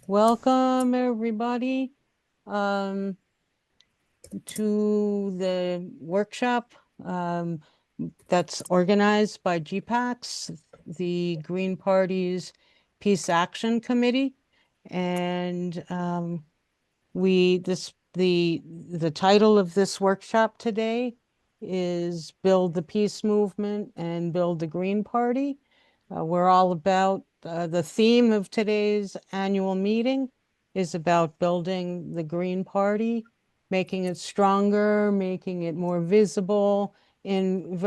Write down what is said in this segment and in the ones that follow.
Welcome, everybody, um, to the workshop that's organized by GPACS, the Green Party's Peace Action Committee. And the title of this workshop today is Build the Peace Movement and Build the Green Party. We're all about the theme of today's annual meeting is about building the Green Party, making it stronger, making it more visible in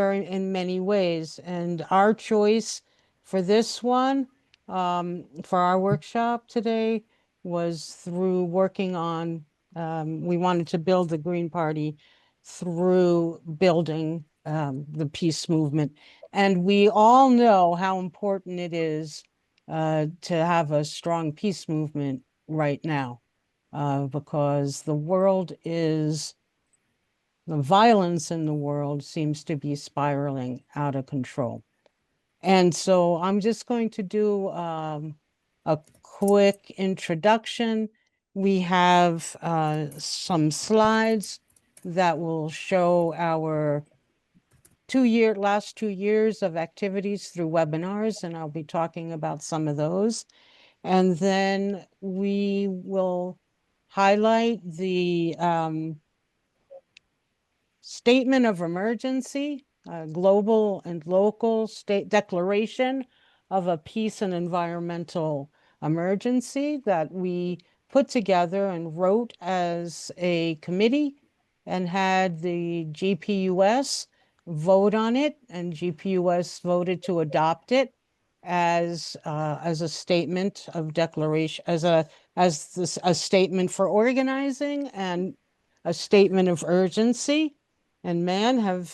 many ways. And our choice for this one, for our workshop today, was through working on, we wanted to build the Green Party through building the peace movement. And we all know how important it is to have a strong peace movement right now, because the violence in the world seems to be spiraling out of control. And so I'm just going to do a quick introduction. We have some slides that will show our last 2 years of activities through webinars, and I'll be talking about some of those. And then we will highlight the statement of emergency, global and local state declaration of a peace and environmental emergency that we put together and wrote as a committee and had the GPUS vote on it, and GPUS voted to adopt it as a statement of declaration, a statement for organizing and a statement of urgency. And man, have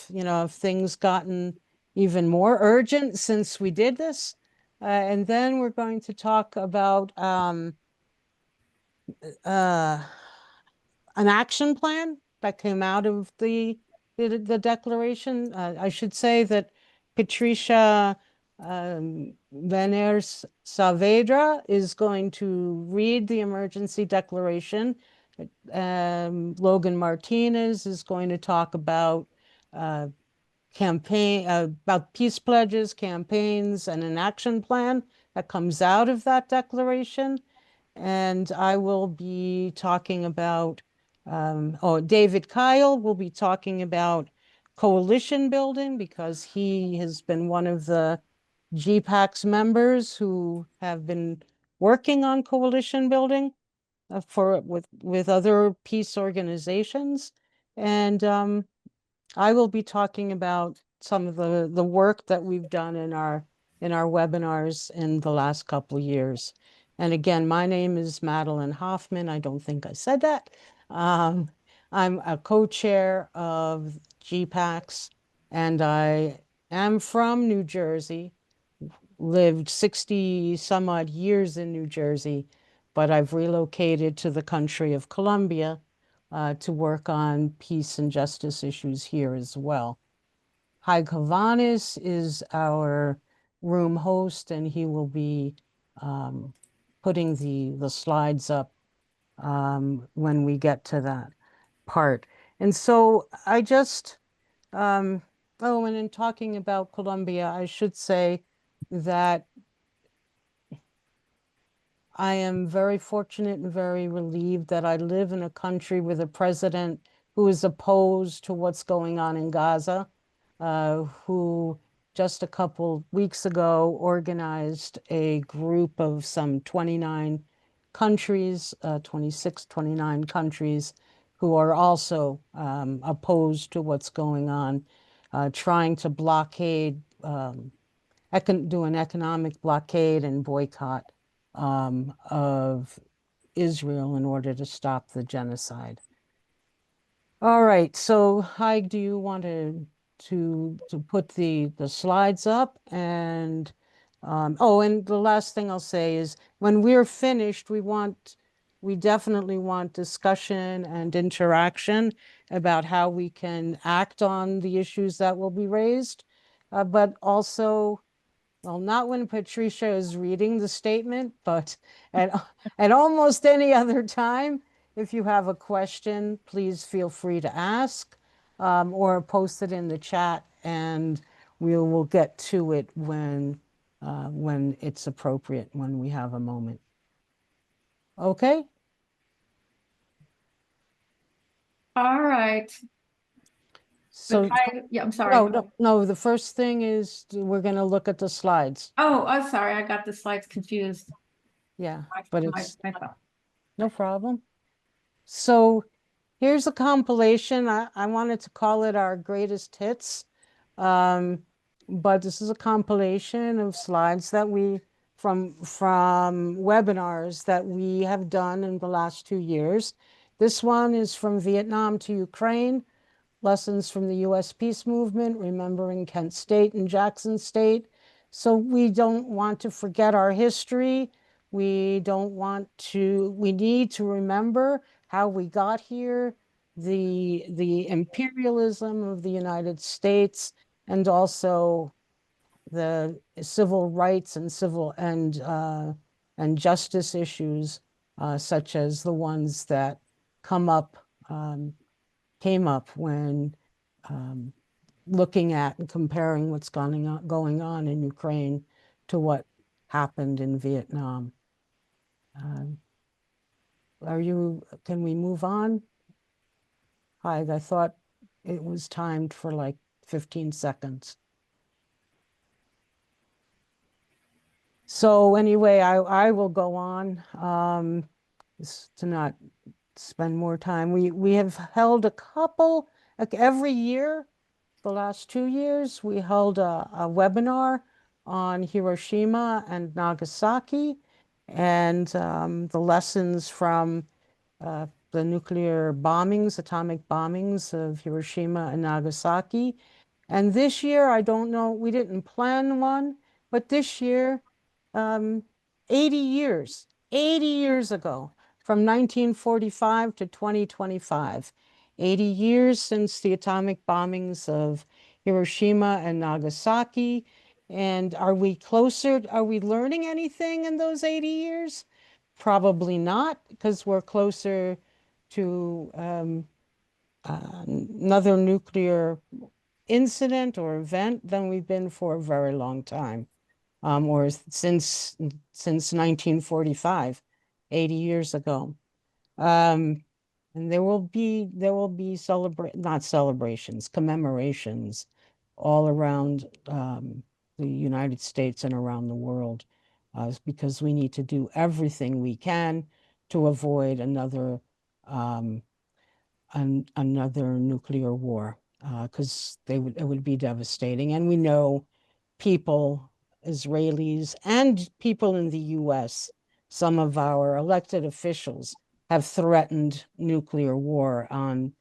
things gotten even more urgent since we did this? And then we're going to talk about uh, an action plan that came out of the declaration. I should say that Patricia Vener-Saavedra is going to read the emergency declaration. Logan Martinez is going to talk about about peace pledges, campaigns, and an action plan that comes out of that declaration. And I will be talking about, David Kyle will be talking about coalition building because he has been one of the GPAC's members who have been working on coalition building with other peace organizations. And I will be talking about some of the work that we've done in our webinars in the last couple of years. And again, my name is Madelyn Hoffman. I don't think I said that. Um, I'm a co-chair of GPACS, and I am from New Jersey, lived 60 some odd years in New Jersey, but I've relocated to the country of Colombia to work on peace and justice issues here as well. Hai Kavanis is our room host, and he will be putting the slides up when we get to that part. And so I just, oh, and in talking about Colombia, I should say that I am very fortunate and very relieved that I live in a country with a president who is opposed to what's going on in Gaza, who just a couple weeks ago organized a group of some 29 countries, 26, 29 countries, who are also opposed to what's going on, trying to blockade, do an economic blockade and boycott of Israel in order to stop the genocide. All right, so Haig, do you want to put the slides up? And oh, and the last thing I'll say is when we're finished, we definitely want discussion and interaction about how we can act on the issues that will be raised, but also Well, not when Patricia is reading the statement, but at, at almost any other time, if you have a question, please feel free to ask or post it in the chat, and we will get to it when it's appropriate, when we have a moment. Okay? All right. So, I'm sorry. no, the first thing is we're going to look at the slides. Oh, I'm sorry. I got the slides confused. Yeah, but My it's phone. no problem. So here's a compilation. I wanted to call it our greatest hits. But this is a compilation of slides that we from webinars that we have done in the last 2 years. This one is from Vietnam to Ukraine, lessons from the US peace movement, remembering Kent State and Jackson State. So we don't want to forget our history. We need to remember how we got here, the imperialism of the United States, and also the civil rights and and justice issues, such as the ones that come up came up when um, looking at and comparing what's going on in Ukraine to what happened in Vietnam. Um, can we move on? Hi, I thought it was timed for like 15 seconds. So anyway, I will go on to not spend more time. We have held a couple, like every year, the last 2 years, we held a webinar on Hiroshima and Nagasaki and the lessons from the nuclear bombings, atomic bombings of Hiroshima and Nagasaki. And this year, I don't know, we didn't plan one, but this year, um, 80 years ago, from 1945 to 2025, 80 years since the atomic bombings of Hiroshima and Nagasaki. And are we closer? Are we learning anything in those 80 years? Probably not, because we're closer to another nuclear incident or event than we've been for a very long time, or since 1945, 80 years ago. And there will be not celebrations, commemorations all around the United States and around the world, because we need to do everything we can to avoid um, another nuclear war, because it would be devastating. And we know people, Israelis and people in the US, some of our elected officials have threatened nuclear war on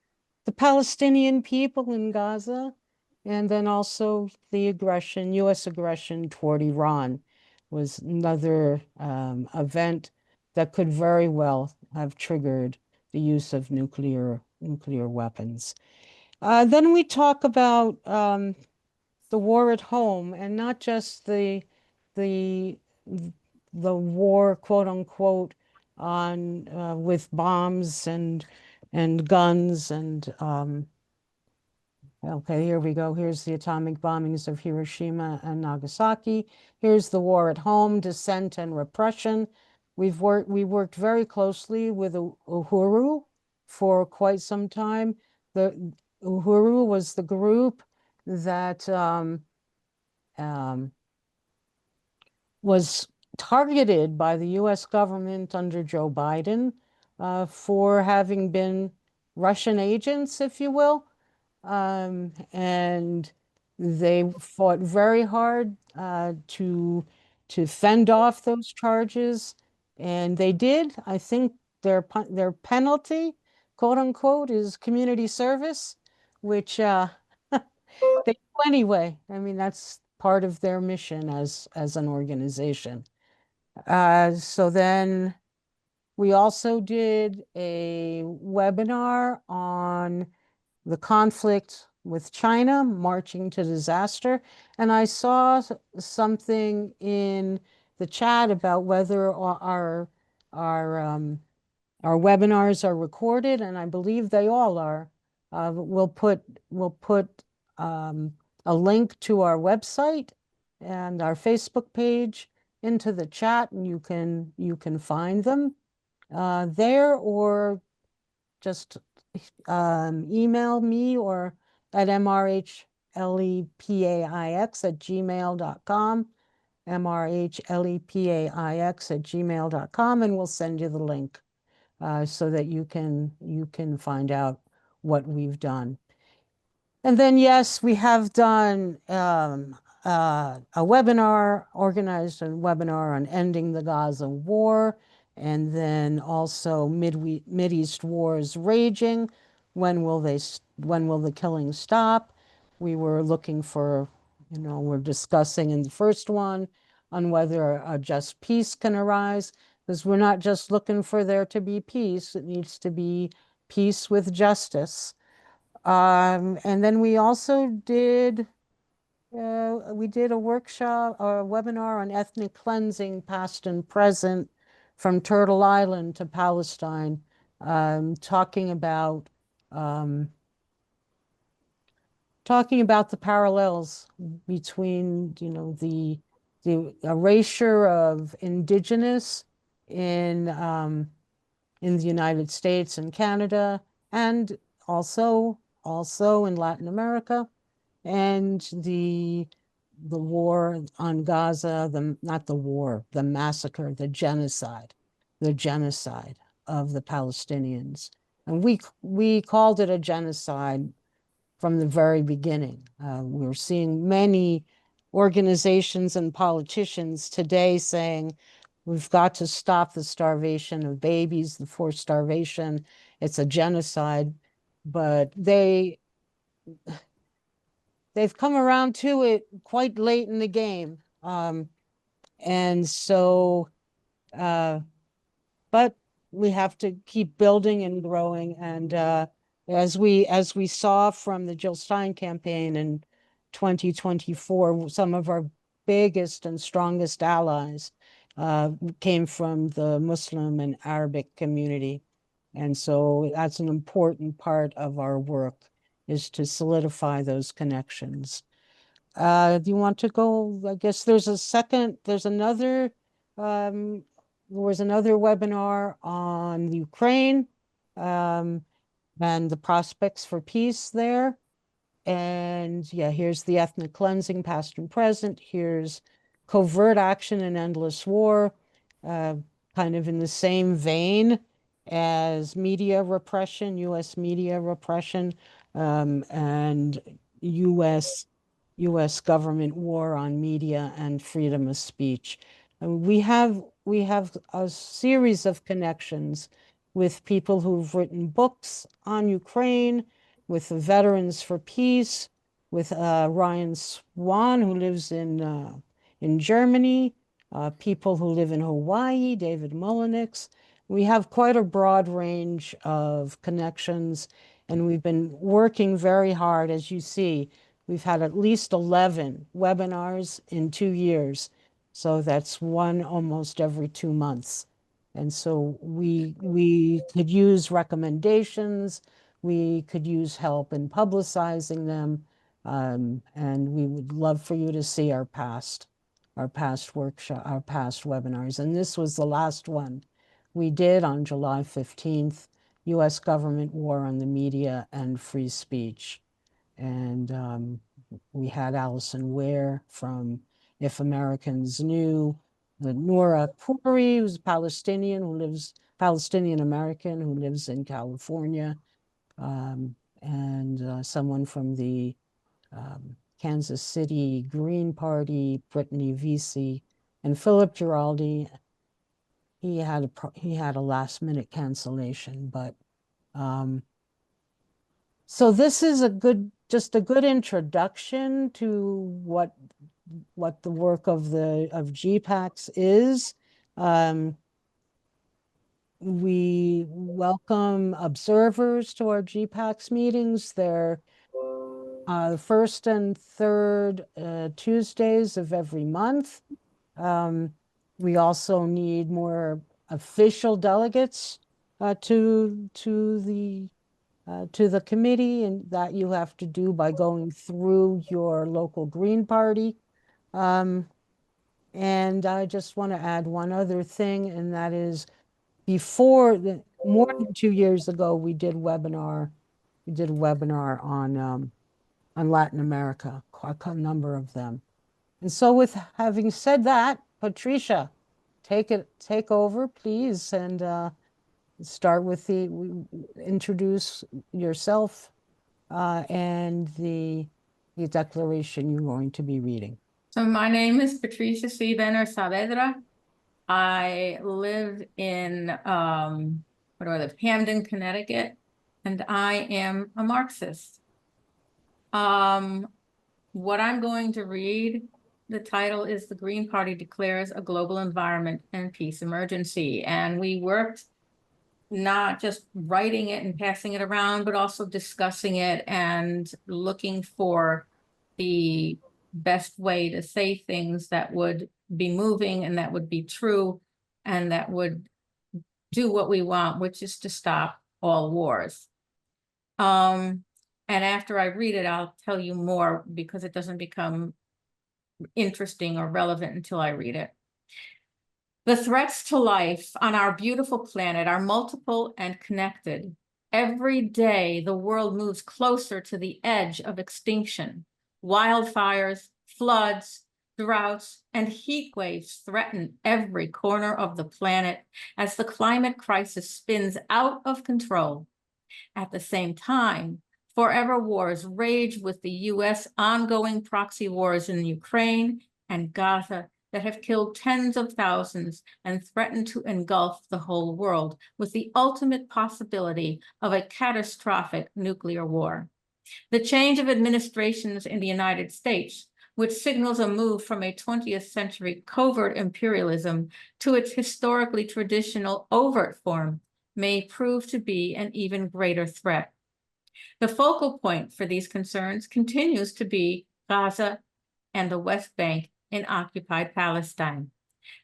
the Palestinian people in Gaza, and then also the US aggression toward Iran was another event that could very well have triggered the use of nuclear weapons. Then we talk about the war at home, and not just the the war, quote unquote, on with bombs and guns and okay, here we go. Here's the atomic bombings of Hiroshima and Nagasaki. Here's the war at home, dissent and repression. We worked very closely with Uhuru for quite some time. The Uhuru was the group that um, was targeted by the US government under Joe Biden for having been Russian agents, if you will. And they fought very hard to fend off those charges, and they did. I think their penalty, quote unquote, is community service, which they do anyway. I mean, that's part of their mission as an organization. So then we also did a webinar on the conflict with China marching to disaster. And I saw something in the chat about whether our webinars are recorded, and I believe they all are. We'll put a link to our website and our Facebook page into the chat, and you can find them there, or just email me or at mrhlepaix@gmail.com, mrhlepaix@gmail.com, and we'll send you the link so that you can find out what we've done. And then, yes, we have done organized a webinar on ending the Gaza war, and then also Mideast wars raging. When will the killing stop? We were looking for, we're discussing in the first one on whether a just peace can arise, because we're not just looking for there to be peace, it needs to be peace with justice. And then we also did a workshop or a webinar on ethnic cleansing, past and present, from Turtle Island to Palestine, talking about the parallels between, the erasure of indigenous in the United States and Canada, and also in Latin America, and the war on Gaza, not the war, the massacre, the genocide of the Palestinians. And we called it a genocide from the very beginning. We're seeing many organizations and politicians today saying we've got to stop the starvation of babies, the forced starvation. It's a genocide, but they've come around to it quite late in the game. And so, but we have to keep building and growing. And as we saw from the Jill Stein campaign in 2024, some of our biggest and strongest allies came from the Muslim and Arabic community. And so that's an important part of our work, is to solidify those connections. Do you want to go? I guess there was another webinar on Ukraine, and the prospects for peace there. And yeah, here's the ethnic cleansing, past and present. Here's covert action and endless war, uh, kind of in the same vein as media repression, U.S. media repression, and U.S. U.S. government war on media and freedom of speech. And we have a series of connections with people who've written books on Ukraine, with the Veterans for Peace, with Ryan Swan, who lives in Germany, people who live in Hawaii, David Mullenix. We have quite a broad range of connections, and we've been working very hard. As you see, we've had at least 11 webinars in 2 years. So that's one almost every 2 months. And so we could use recommendations, we could use help in publicizing them, and we would love for you to see our past workshop, our past webinars. And this was the last one we did on July 15th, U.S. government war on the media and free speech. And we had Allison Ware from If Americans Knew, the Noura Khouri, who's Palestinian American who lives in California, and someone from the Kansas City Green Party, Brittany Vesey, and Philip Giraldi. He had a last minute cancellation, but so this is just a good introduction to what the work of GPACs is. We welcome observers to our GPACs meetings. They're first and third Tuesdays of every month. We also need more official delegates to the committee, and that you have to do by going through your local Green Party. And I just want to add one other thing, and that is more than 2 years ago, we did a webinar on Latin America, quite a number of them. And so with having said that, Patricia, take over, please, and start with introduce yourself and the declaration you're going to be reading. So my name is Patricia C. Vener-Saavedra. I live in Hamden, Connecticut, and I am a Marxist. What I'm going to read, the title is "The Green Party Declares a Global Environment and Peace Emergency." And we worked not just writing it and passing it around, but also discussing it and looking for the best way to say things that would be moving and that would be true and that would do what we want, which is to stop all wars. And after I read it, I'll tell you more because it doesn't become interesting or relevant until I read it. The threats to life on our beautiful planet are multiple and connected. Every day, the world moves closer to the edge of extinction. Wildfires, floods, droughts, and heat waves threaten every corner of the planet as the climate crisis spins out of control. At the same time, forever wars rage with the U.S. ongoing proxy wars in Ukraine and Gaza that have killed tens of thousands and threaten to engulf the whole world, with the ultimate possibility of a catastrophic nuclear war. The change of administrations in the United States, which signals a move from a 20th century covert imperialism to its historically traditional overt form, may prove to be an even greater threat. The focal point for these concerns continues to be Gaza and the West Bank in occupied Palestine.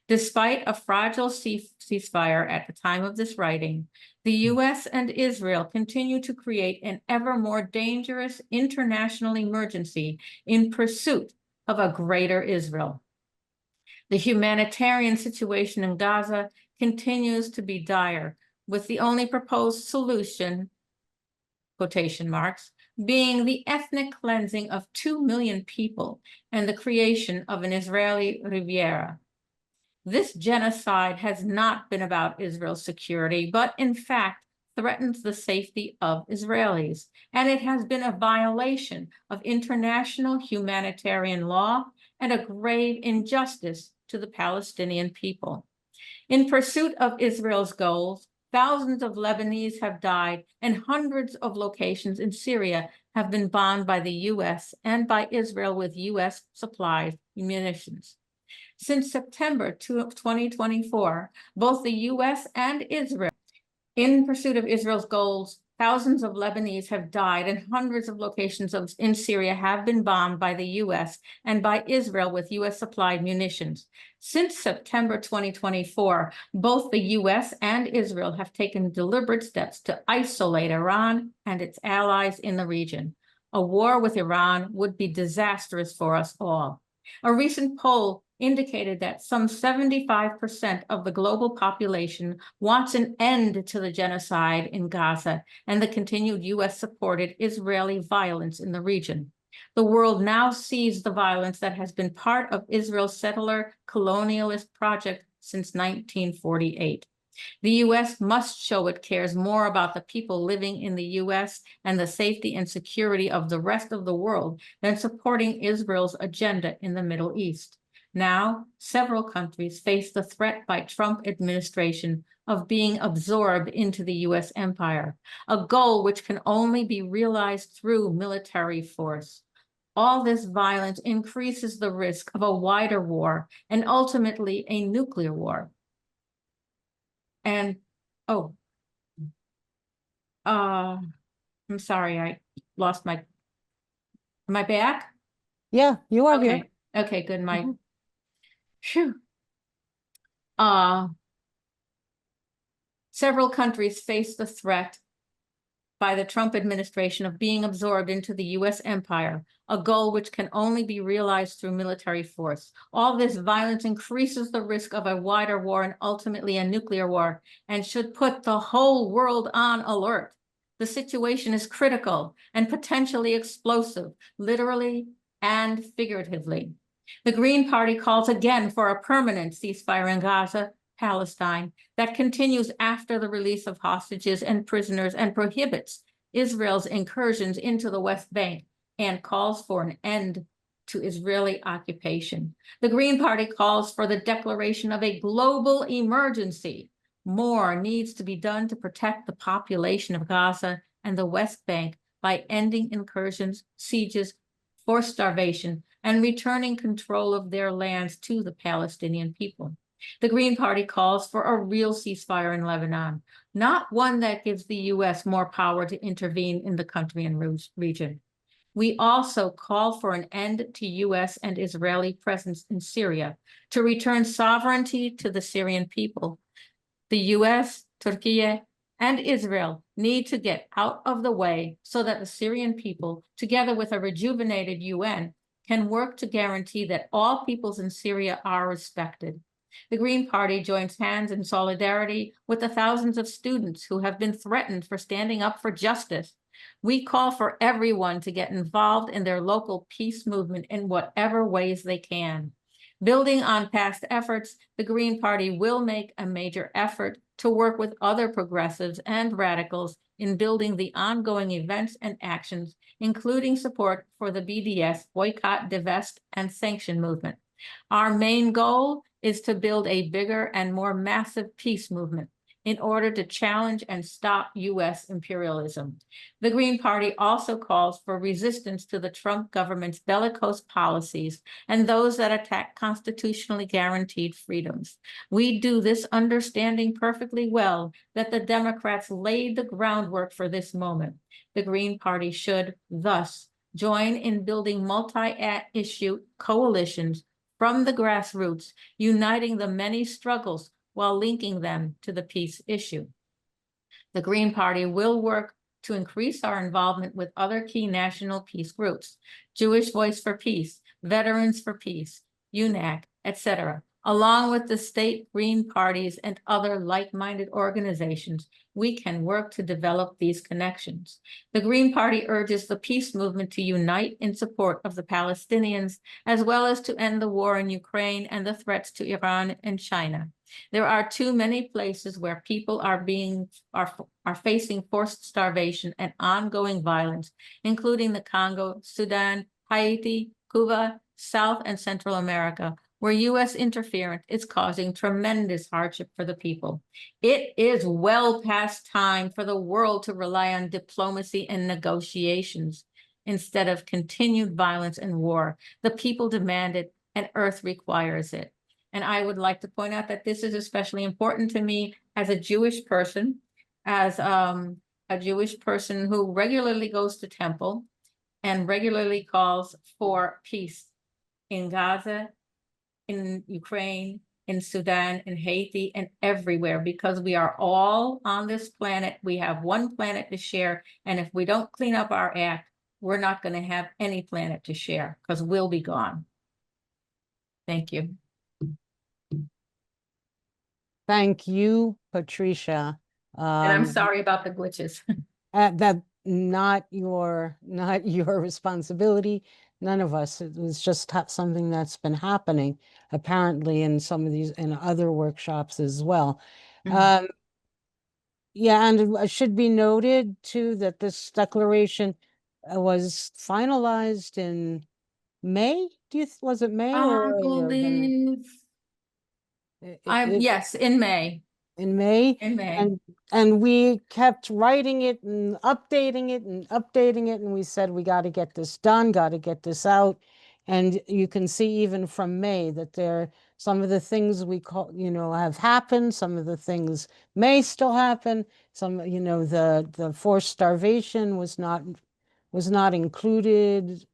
Despite a fragile ceasefire at the time of this writing, the U.S. and Israel continue to create an ever more dangerous international emergency in pursuit of a greater Israel. The humanitarian situation in Gaza continues to be dire, with the only proposed solution, quotation marks, being the ethnic cleansing of 2 million people and the creation of an Israeli Riviera. This genocide has not been about Israel's security, but in fact threatens the safety of Israelis, and it has been a violation of international humanitarian law and a grave injustice to the Palestinian people. In pursuit of Israel's goals, thousands of Lebanese have died, and hundreds of locations in Syria have been bombed by the U.S. and by Israel with U.S. supplied munitions. Since September 2024, both the U.S. and Israel, in pursuit of Israel's goals, thousands of Lebanese have died, and hundreds of locations in Syria have been bombed by the U.S. and by Israel with U.S. supplied munitions. Since September 2024, both the U.S. and Israel have taken deliberate steps to isolate Iran and its allies in the region. A war with Iran would be disastrous for us all. A recent poll indicated that some 75% of the global population wants an end to the genocide in Gaza and the continued U.S.-supported Israeli violence in the region. The world now sees the violence that has been part of Israel's settler colonialist project since 1948. The U.S. must show it cares more about the people living in the U.S. and the safety and security of the rest of the world than supporting Israel's agenda in the Middle East. Now, several countries face the threat by Trump administration of being absorbed into the U.S. empire, a goal which can only be realized through military force. All this violence increases the risk of a wider war and ultimately a nuclear war. And, I'm sorry, I lost my Am I back? Yeah, you are here. Okay, okay, good, Mhm. phew. Uh, Several countries face the threat by the Trump administration of being absorbed into the US empire, a goal which can only be realized through military force. All this violence increases the risk of a wider war and ultimately a nuclear war, and should put the whole world on alert. The situation is critical and potentially explosive, literally and figuratively. The Green Party calls again for a permanent ceasefire in Gaza, Palestine, that continues after the release of hostages and prisoners and prohibits Israel's incursions into the West Bank and calls for an end to Israeli occupation. The Green Party calls for the declaration of a global emergency. More needs to be done to protect the population of Gaza and the West Bank by ending incursions, sieges, forced starvation, and returning control of their lands to the Palestinian people. The Green Party calls for a real ceasefire in Lebanon, not one that gives the US more power to intervene in the country and region. We also call for an end to US and Israeli presence in Syria, to return sovereignty to the Syrian people. The US, Turkey, and Israel need to get out of the way so that the Syrian people, together with a rejuvenated UN, can work to guarantee that all peoples in Syria are respected. The Green Party joins hands in solidarity with the thousands of students who have been threatened for standing up for justice. We call for everyone to get involved in their local peace movement in whatever ways they can. Building on past efforts, the Green Party will make a major effort to work with other progressives and radicals in building the ongoing events and actions, including support for the BDS boycott, divest, and sanction movement. Our main goal is to build a bigger and more massive peace movement in order to challenge and stop US imperialism. The Green Party also calls for resistance to the Trump government's bellicose policies and those that attack constitutionally guaranteed freedoms. We do this understanding perfectly well that the Democrats laid the groundwork for this moment. The Green Party should thus join in building multi-issue coalitions from the grassroots, uniting the many struggles while linking them to the peace issue. The Green Party will work to increase our involvement with other key national peace groups, Jewish Voice for Peace, Veterans for Peace, UNAC, etc., along with the state Green parties and other like-minded organizations. We can work to develop these connections. The Green Party urges the peace movement to unite in support of the Palestinians, as well as to end the war in Ukraine and the threats to Iran and China. There are too many places where people are facing forced starvation and ongoing violence, including the Congo, Sudan, Haiti, Cuba, South and Central America, where US interference is causing tremendous hardship for the people. It is well past time for the world to rely on diplomacy and negotiations instead of continued violence and war. The people demand it, and Earth requires it. And I would like to point out that this is especially important to me as a Jewish person, as a Jewish person who regularly goes to temple and regularly calls for peace in Gaza, in Ukraine, in Sudan, in Haiti, and everywhere, because we are all on this planet. We have one planet to share. And if we don't clean up our act, we're not going to have any planet to share because we'll be gone. Thank you. Thank you, Patricia. And I'm sorry about the glitches. That not your responsibility. None of us. It was just something that's been happening apparently in some of these in other workshops as well. Yeah, and it should be noted too that this declaration was finalized in May. Was it May or I earlier than believe it? yes, in May. In May. In May. And we kept writing it and updating it and updating it, and we said we got to get this done, got to get this out. And you can see even from May that some of the things we call, have happened, some of the things may still happen. Some, the forced starvation was not was not included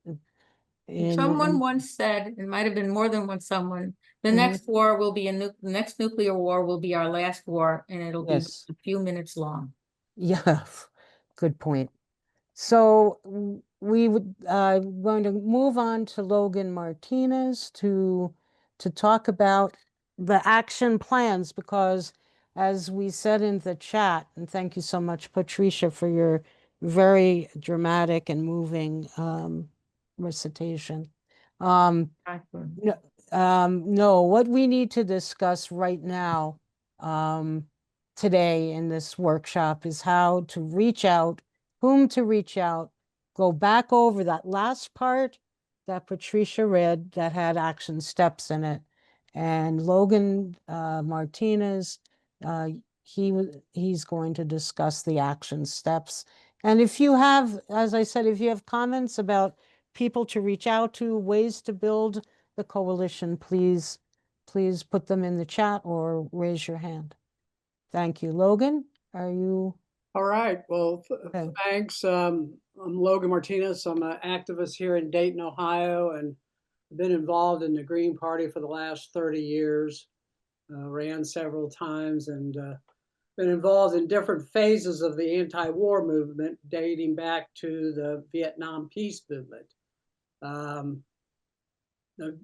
Someone once said, it might have been more than one someone, the Mhm. next war will be the next nuclear war will be our last war, and it'll be Yes. a few minutes long. Yeah, good point. So we would going to move on to Logan Martinez to talk about the action plans, because as we said in the chat, and thank you so much, Patricia, for your very dramatic and moving recitation. No, no, what we need to discuss right now, today in this workshop is how to reach out, whom to reach out, go back over that last part that Patricia read that had action steps in it. And Logan Martinez, he's going to discuss the action steps. And if you have, as I said, if you have comments about people to reach out to, ways to build the coalition, please put them in the chat or raise your hand. Thank you. Logan, are you? All right. Well, Okay. thanks. I'm Logan Martinez. I'm an activist here in Dayton, Ohio, and been involved in the Green Party for the last 30 years. Ran several times and been involved in different phases of the anti-war movement dating back to the Vietnam peace movement. The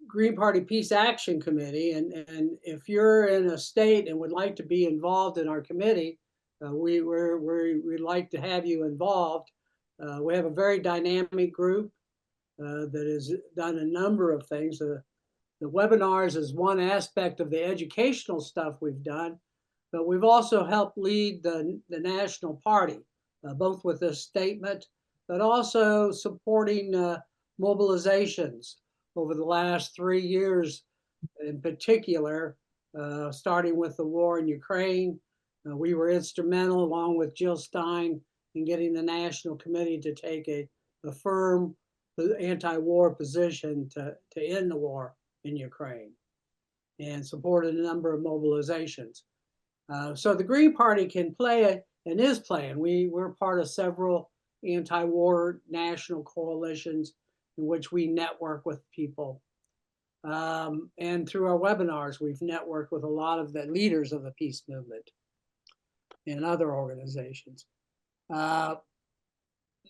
Green Party Peace Action Committee, and if you're in a state and would like to be involved in our committee, we'd like to have you involved. We have a very dynamic group that has done a number of things. The webinars is one aspect of the educational stuff we've done, but we've also helped lead the national party, both with this statement, but also supporting mobilizations over the last 3 years in particular, starting with the war in Ukraine. We were instrumental, along with Jill Stein, in getting the National Committee to take a firm anti-war position to end the war in Ukraine, and supported a number of mobilizations. So the Green Party can play and is playing. We're part of several anti-war national coalitions in which we network with people. And through our webinars, we've networked with a lot of the leaders of the peace movement and other organizations.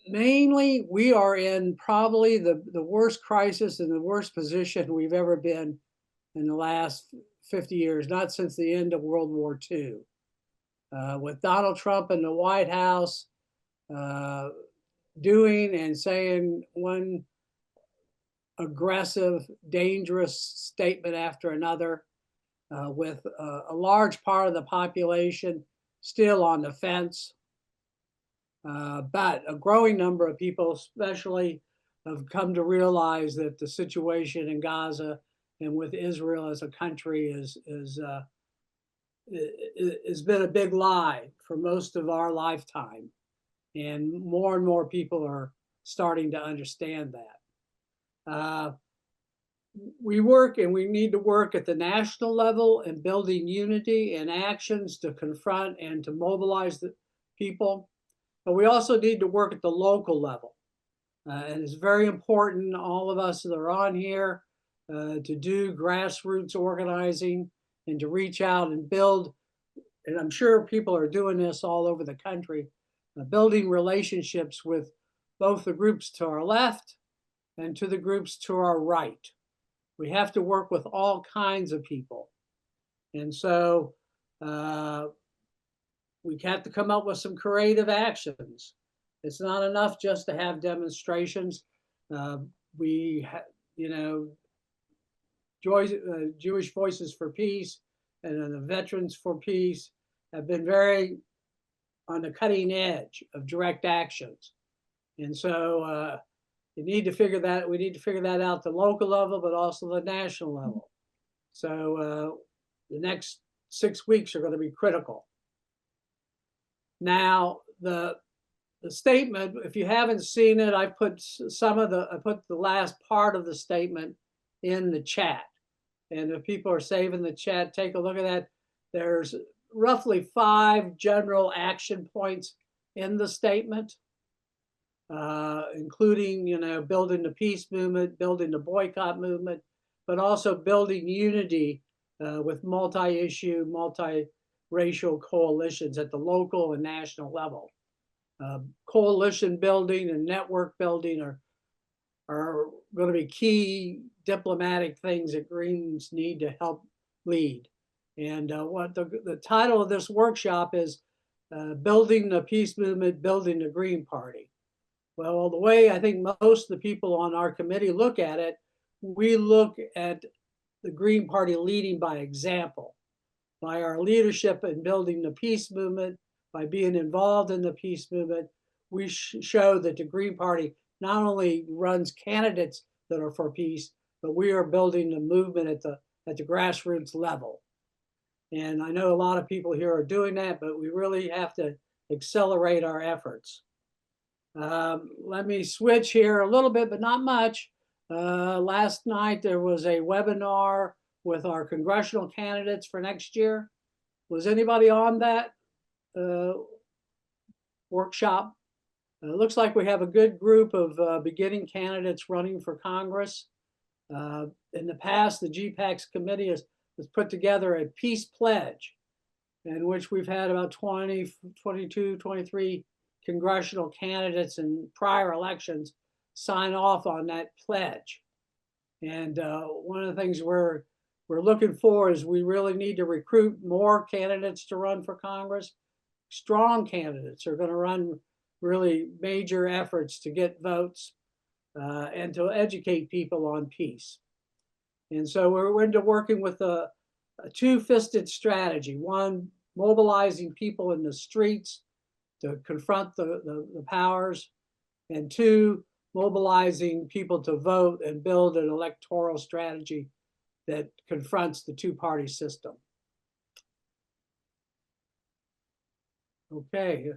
Mainly, we are in probably the worst crisis and the worst position we've ever been in the last 50 years, not since the end of World War II. With Donald Trump in the White House doing and saying one aggressive, dangerous statement after another, with a large part of the population still on the fence. But a growing number of people, especially, have come to realize that the situation in Gaza and with Israel as a country has been a big lie for most of our lifetime. And more people are starting to understand that. We work, and we need to work at the national level in building unity and actions to confront and to mobilize the people. But we also need to work at the local level. And it's very important, all of us that are on here, to do grassroots organizing and to reach out and build, and I'm sure people are doing this all over the country, building relationships with both the groups to our left and to the groups to our right. We have to work with all kinds of people. And so we have to come up with some creative actions. It's not enough just to have demonstrations. Jewish Voices for Peace and the Veterans for Peace have been very on the cutting edge of direct actions. And so we need to figure that out at the local level, but also the national level. So the next 6 weeks are going to be critical. Now, the statement, if you haven't seen it, I put the last part of the statement in the chat. And if people are saving the chat, take a look at that. There's roughly 5 general action points in the statement. including, building the peace movement, building the boycott movement, but also building unity with multi-issue, multi-racial coalitions at the local and national level. Coalition building and network building are going to be key diplomatic things that Greens need to help lead. And what the title of this workshop is Building the Peace Movement, Building the Green Party. Well, the way I think most of the people on our committee look at it, we look at the Green Party leading by example, by our leadership in building the peace movement, by being involved in the peace movement. We show that the Green Party not only runs candidates that are for peace, but we are building the movement at the grassroots level. And I know a lot of people here are doing that, but we really have to accelerate our efforts. Let me switch here a little bit, but not much. Last night there was a webinar with our congressional candidates for next year. Was anybody on that workshop? It looks like we have a good group of beginning candidates running for Congress. In the past, the GPAC's committee has put together a peace pledge in which we've had about 20, 22, 23 congressional candidates in prior elections sign off on that pledge. And one of the things we're looking for is we really need to recruit more candidates to run for Congress. Strong candidates are going to run really major efforts to get votes and to educate people on peace. And so we're into working with a two-fisted strategy. One, mobilizing people in the streets to confront the powers, and two, mobilizing people to vote and build an electoral strategy that confronts the two-party system. Okay.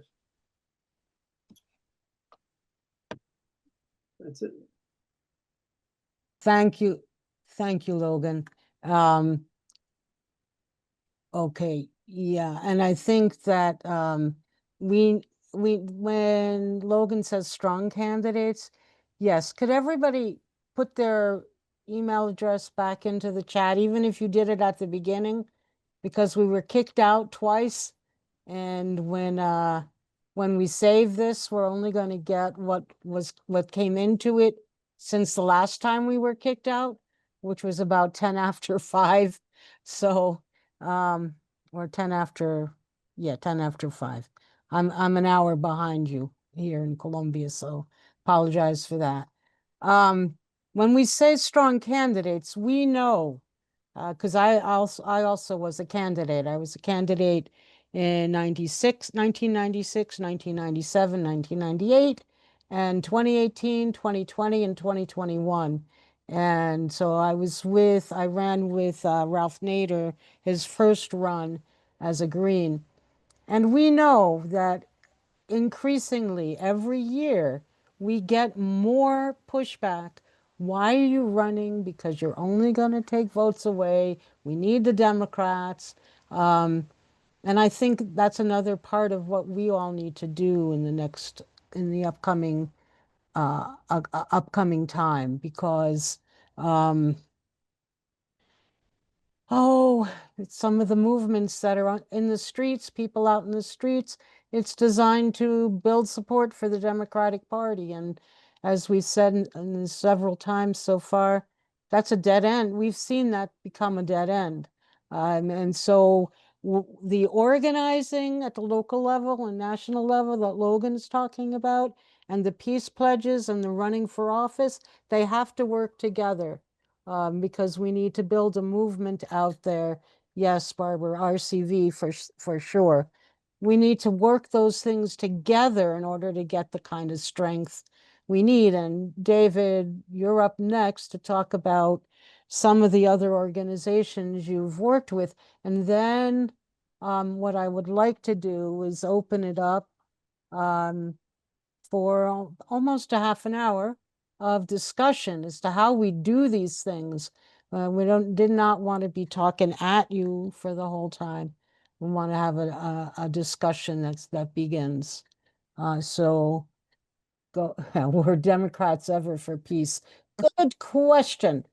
That's it. Thank you, Logan. Okay, yeah, and I think that we when Logan says strong candidates, yes, could everybody put their email address back into the chat, even if you did it at the beginning, because we were kicked out twice, and when we save this, we're only going to get what came into it since the last time we were kicked out, which was about 10 after 5. So or 10 after 5. I'm an hour behind you here in Colombia, so apologize for that. When we say strong candidates, we know, because I also was a candidate. I was a candidate in 1996, 1997, 1998, and 2018, 2020, and 2021. And so I ran with Ralph Nader, his first run as a Green. And we know that increasingly every year we get more pushback. Why are you running? Because you're only going to take votes away. We need the Democrats. And I think that's another part of what we all need to do in the upcoming time, because it's some of the movements that are in the streets, people out in the streets, it's designed to build support for the Democratic Party. And as we've said in several times so far, that's a dead end. We've seen that become a dead end. And so the organizing at the local level and national level that Logan's talking about, and the peace pledges and the running for office, they have to work together. Because we need to build a movement out there. Yes, Barbara, RCV for sure. We need to work those things together in order to get the kind of strength we need. And David, you're up next to talk about some of the other organizations you've worked with. And then what I would like to do is open it up for almost a half an hour of discussion as to how we do these things. We did not want to be talking at you for the whole time. We want to have a discussion that begins. So go, were Democrats ever for peace? Good question.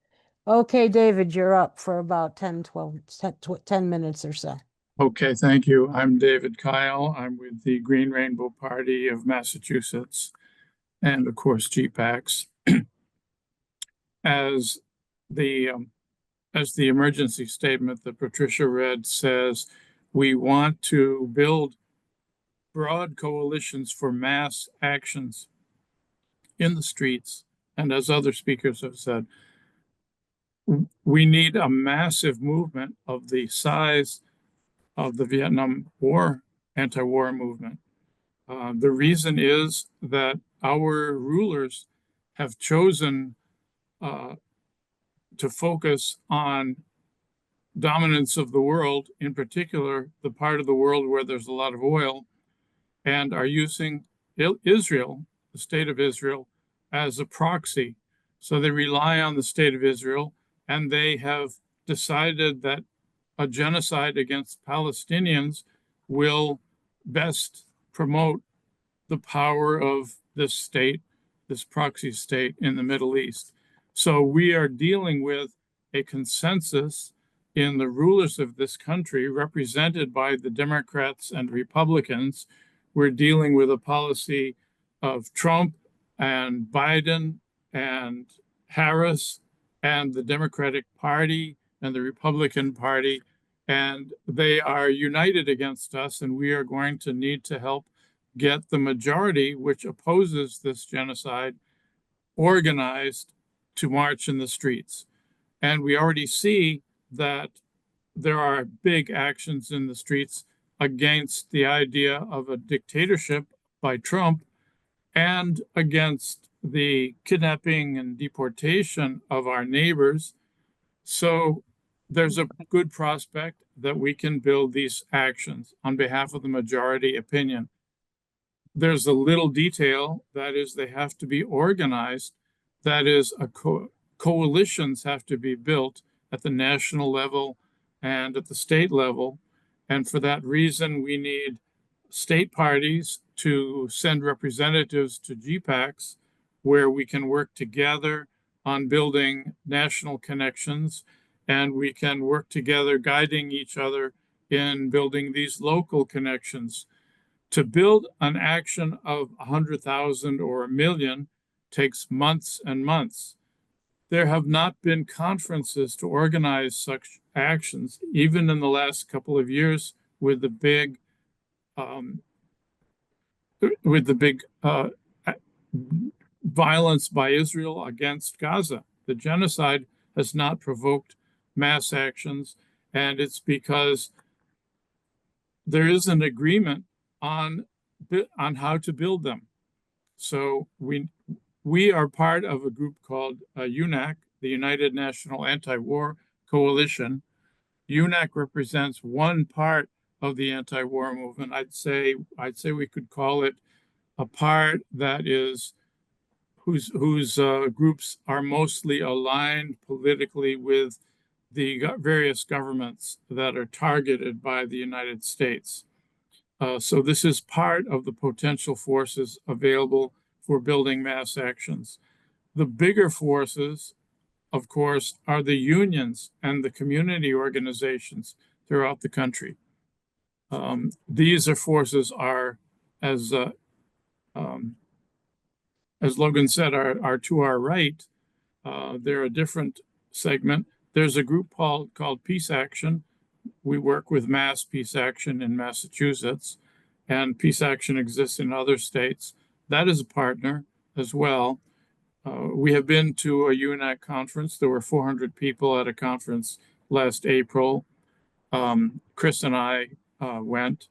Okay, David, you're up for about 10, 12, 10 minutes or so. Okay, thank you. I'm David Kyle. I'm with the Green Rainbow Party of Massachusetts and, of course, GPACs. As the emergency statement that Patricia read says, we want to build broad coalitions for mass actions in the streets. And as other speakers have said, we need a massive movement of the size of the Vietnam War anti-war movement. The reason is that our rulers have chosen to focus on dominance of the world, in particular, the part of the world where there's a lot of oil, and are using Israel, the state of Israel, as a proxy. So they rely on the state of Israel, and they have decided that a genocide against Palestinians will best promote the power of this state, this proxy state in the Middle East. So we are dealing with a consensus in the rulers of this country, represented by the Democrats and Republicans. We're dealing with a policy of Trump and Biden and Harris and the Democratic Party and the Republican Party, and they are united against us, and we are going to need to help get the majority, which opposes this genocide, organized to march in the streets. And we already see that there are big actions in the streets against the idea of a dictatorship by Trump and against the kidnapping and deportation of our neighbors. So there's a good prospect that we can build these actions on behalf of the majority opinion. There's a little detail, that is, they have to be organized. That is, coalitions have to be built at the national level and at the state level. And for that reason, we need state parties to send representatives to GPACs, where we can work together on building national connections, and we can work together guiding each other in building these local connections. To build an action of 100,000 or 1 million takes months and months. There have not been conferences to organize such actions, even in the last couple of years, with the big violence by Israel against Gaza. The genocide has not provoked mass actions, and it's because there is an agreement on how to build them. So we are part of a group called UNAC, the United National Anti-War Coalition. UNAC represents one part of the anti-war movement. I'd say we could call it a part that is whose groups are mostly aligned politically with the various governments that are targeted by the United States. So this is part of the potential forces available for building mass actions. The bigger forces, of course, are the unions and the community organizations throughout the country. These forces are, as Logan said, are to our right. They're a different segment. There's a group called Peace Action. We work with Mass Peace Action in Massachusetts, and Peace Action exists in other states. That is a partner as well. We have been to a UNAC conference. There were 400 people at a conference last April. Cris and I went,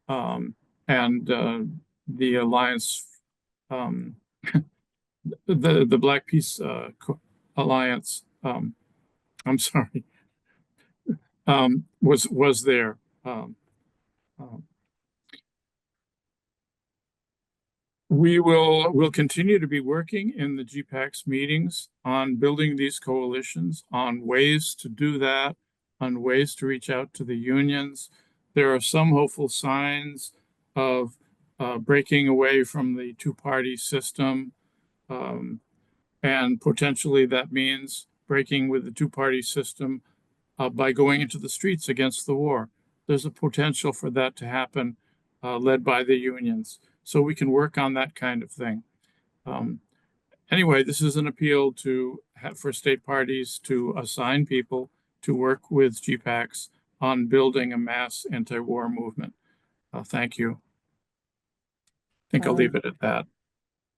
and the Alliance, the Black Peace Alliance, I'm sorry, was there. We'll continue to be working in the GPACs meetings on building these coalitions, on ways to do that, on ways to reach out to the unions. There are some hopeful signs of breaking away from the two-party system. And potentially that means breaking with the two-party system by going into the streets against the war. There's a potential for that to happen, led by the unions. So we can work on that kind of thing. Anyway, this is an appeal for state parties to assign people to work with GPACs on building a mass anti-war movement. Thank you. I think I'll leave it at that.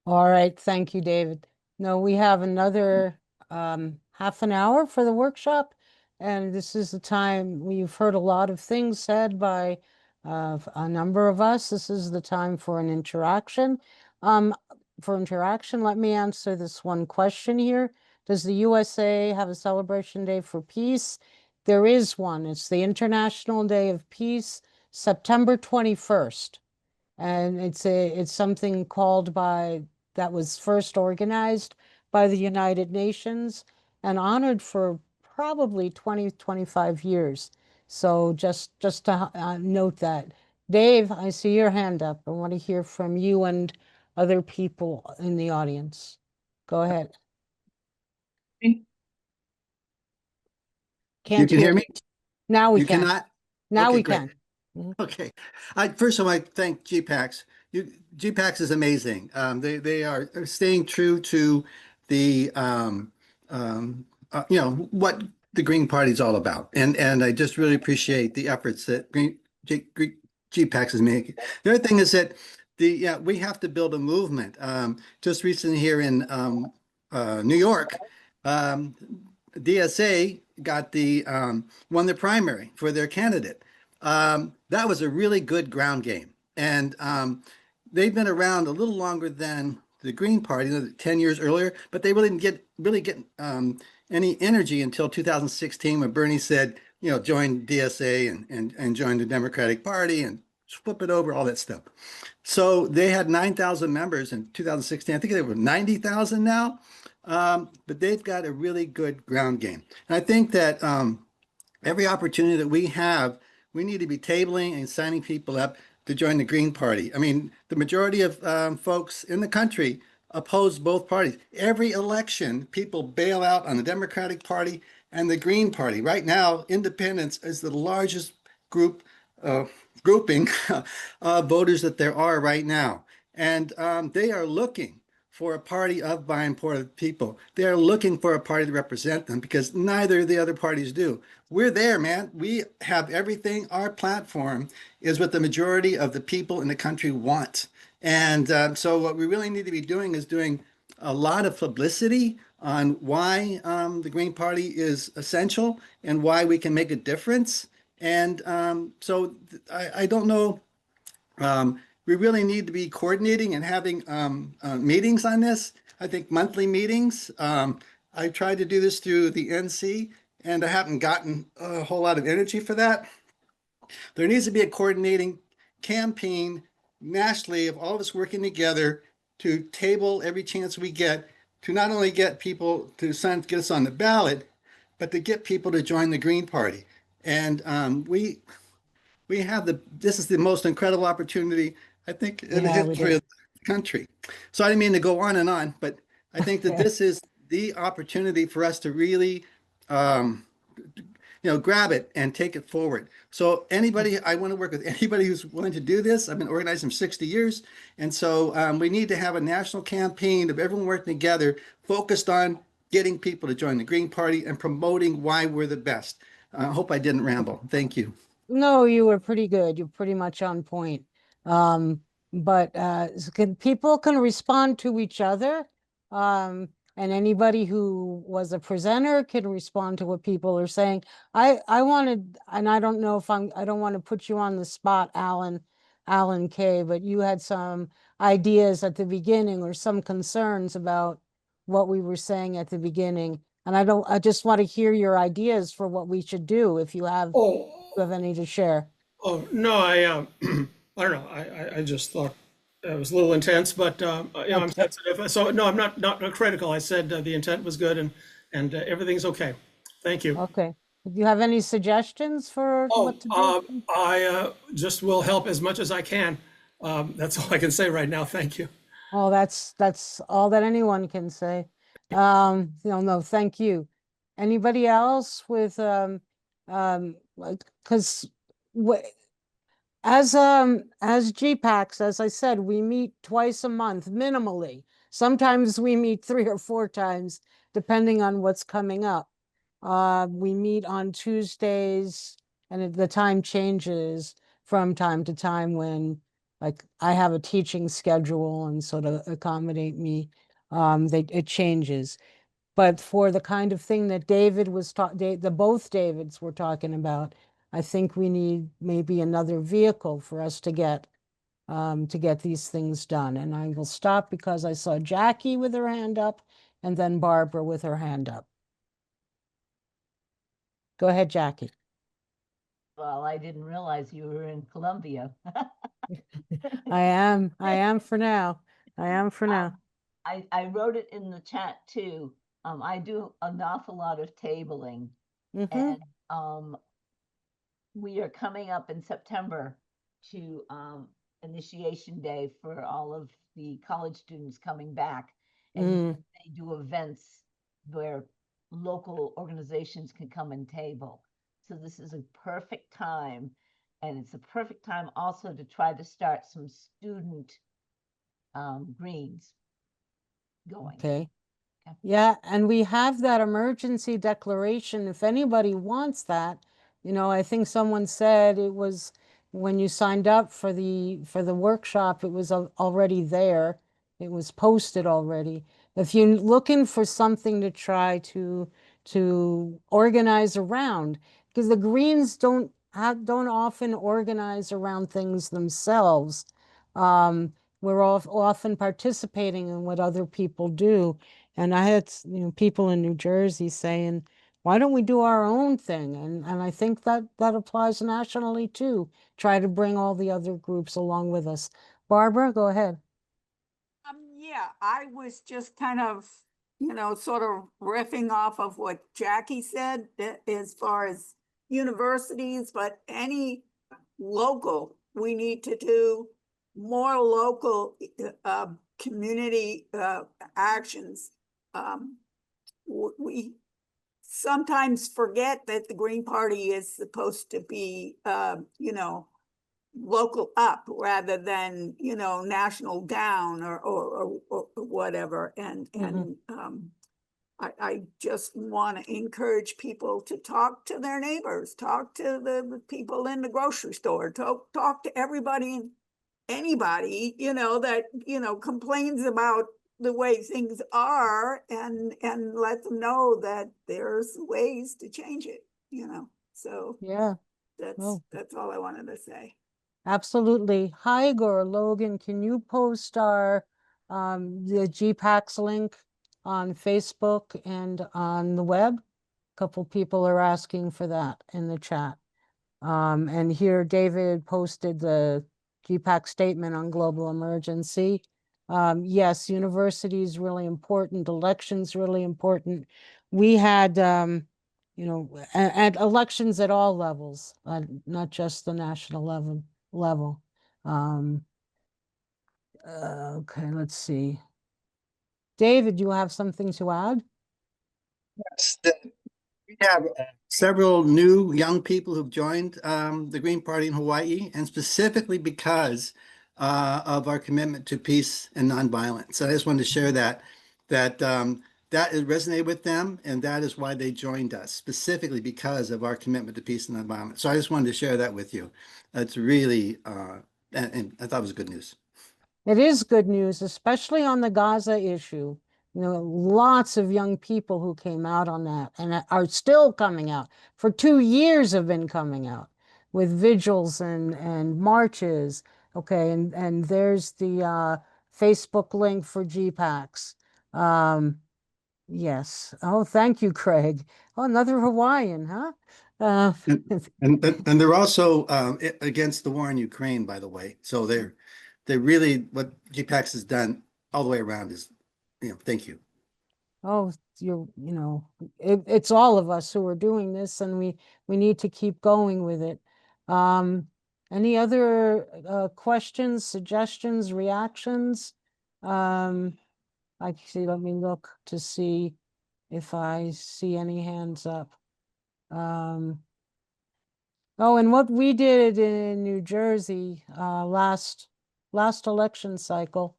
All right, thank you, David. No, we have another half an hour for the workshop, and this is the time. We've heard a lot of things said by a number of us. This is the time for an interaction. Let me answer this one question here. Does the USA have a celebration day for peace? There is one. It's the International Day of Peace, September 21st. And it's something that was first organized by the United Nations and honored for probably 25 years. So just to note that. Dave, I see your hand up. I want to hear from you and other people in the audience. Go ahead. You Can't can hear me? Now we You can. cannot? Now Okay, we great. can. Mhm. Okay. First of all, I thank GPACs. GPACs is amazing. They are staying true to the what the Green Party is all about, and I just really appreciate the efforts that GPACs is making. The other thing is that we have to build a movement. Just recently here in New York, DSA got won the primary for their candidate. That was a really good ground game, and they've been around a little longer than the Green Party, 10 years earlier, but they really didn't get any energy until 2016 when Bernie said, join DSA and join the Democratic Party and flip it over, all that stuff. So they had 9,000 members in 2016. I think they were 90,000 now, but they've got a really good ground game. And I think that every opportunity that we have, we need to be tabling and signing people up to join the Green Party. I mean, the majority of folks in the country oppose both parties. Every election, people bail out on the Democratic Party and the Green Party. Right now, independents is the largest grouping of voters that there are right now. And they are looking for a party of by and for the people. They're looking for a party to represent them because neither of the other parties do. We're there, man. We have everything. Our platform is what the majority of the people in the country want. And so what we really need to be doing is doing a lot of publicity on why the Green Party is essential and why we can make a difference. And so I don't know. We really need to be coordinating and having meetings on this. I think monthly meetings. I tried to do this through the NC, and I haven't gotten a whole lot of energy for that. There needs to be a coordinating campaign nationally of all of us working together to table every chance we get to not only get people to get us on the ballot, but to get people to join the Green Party. And we have this is the most incredible opportunity, I think, in the history of the country. So I didn't mean to go on and on, but I think that this is the opportunity for us to really, grab it and take it forward. So I want to work with anybody who's willing to do this. I've been organizing for 60 years. And so we need to have a national campaign of everyone working together, focused on getting people to join the Green Party and promoting why we're the best. I hope I didn't ramble. Thank you. No, you were pretty good. You're pretty much on point. But people can respond to each other. And anybody who was a presenter can respond to what people are saying. I wanted, and I don't know if I don't want to put you on the spot, Alan K., but you had some ideas at the beginning or some concerns about what we were saying at the beginning. And I just want to hear your ideas for what we should do if you have any to share. Oh, no, I I don't know. I just thought it was a little intense, but I'm sensitive. So no, I'm not critical. I said the intent was good and everything's okay. Thank you. Okay. Do you have any suggestions for what to do? I just will help as much as I can. That's all I can say right now. Thank you. Oh, that's all that anyone can say. No, thank you. Anybody else with like, because as GPACs, as I said, we meet twice a month minimally. Sometimes we meet 3 or 4 times, depending on what's coming up. We meet on Tuesdays, and the time changes from time to time when, like, I have a teaching schedule, and so to accommodate me, it changes. But for the kind of thing that David was the both Davids were talking about, I think we need maybe another vehicle for us to get these things done. And I will stop because I saw Jackie with her hand up and then Barbara with her hand up. Go ahead, Jackie. Well, I didn't realize you were in Colombia. I am for now. I am for now. I wrote it in the chat too. I do an awful lot of tabling, Mhm. and we are coming up in September to initiation day for all of the college students coming back, and they do events where local organizations can come and table. So this is a perfect time, and it's a perfect time also to try to start some student greens going. Okay. Okay. Yeah, and we have that emergency declaration. If anybody wants that, I think someone said it was when you signed up for the workshop, it was already there. It was posted already. If you're looking for something to try to organize around, because the Greens don't often organize around things themselves. We're often participating in what other people do. And I had, people in New Jersey saying, why don't we do our own thing? And I think that applies nationally too. Try to bring all the other groups along with us. Barbara, go ahead. Yeah, I was just kind of, sort of riffing off of what Jackie said as far as universities, but any local, we need to do more local community actions. We sometimes forget that the Green Party is supposed to be, local up rather than, national down or whatever. And I just want to encourage people to talk to their neighbors, talk to the people in the grocery store, talk to everybody, anybody, that, complains about the way things are, and let them know that there's ways to change it, so Yeah, well, that's all I wanted to say. absolutely. Hi, Igor, Logan, can you post the GPACs link on Facebook and on the web? A couple people are asking for that in the chat. And here David posted the GPAC statement on global emergency. Yes, university is really important. Elections really important. We had, and elections at all levels, not just the national level. Okay, let's see. David, you have something to add? Yes, we have several new young people who've joined the Green Party in Hawaii, and specifically because of our commitment to peace and nonviolence. So I just wanted to share that that has resonated with them, and that is why they joined us, specifically because of our commitment to peace and nonviolence. So I just wanted to share that with you. That's really, and I thought it was good news. It is good news, especially on the Gaza issue. Lots of young people who came out on that and are still coming out. For 2 years have been coming out with vigils and marches. Okay, and there's the Facebook link for GPACs. Yes. Oh, thank you, Craig. Oh, another Hawaiian, huh? And they're also against the war in Ukraine, by the way. So they're really, what GPACs has done all the way around is, thank you. Oh, it's all of us who are doing this, and we need to keep going with it. Any other questions, suggestions, reactions? I see, let me look to see if I see any hands up. Oh, and what we did in New Jersey last election cycle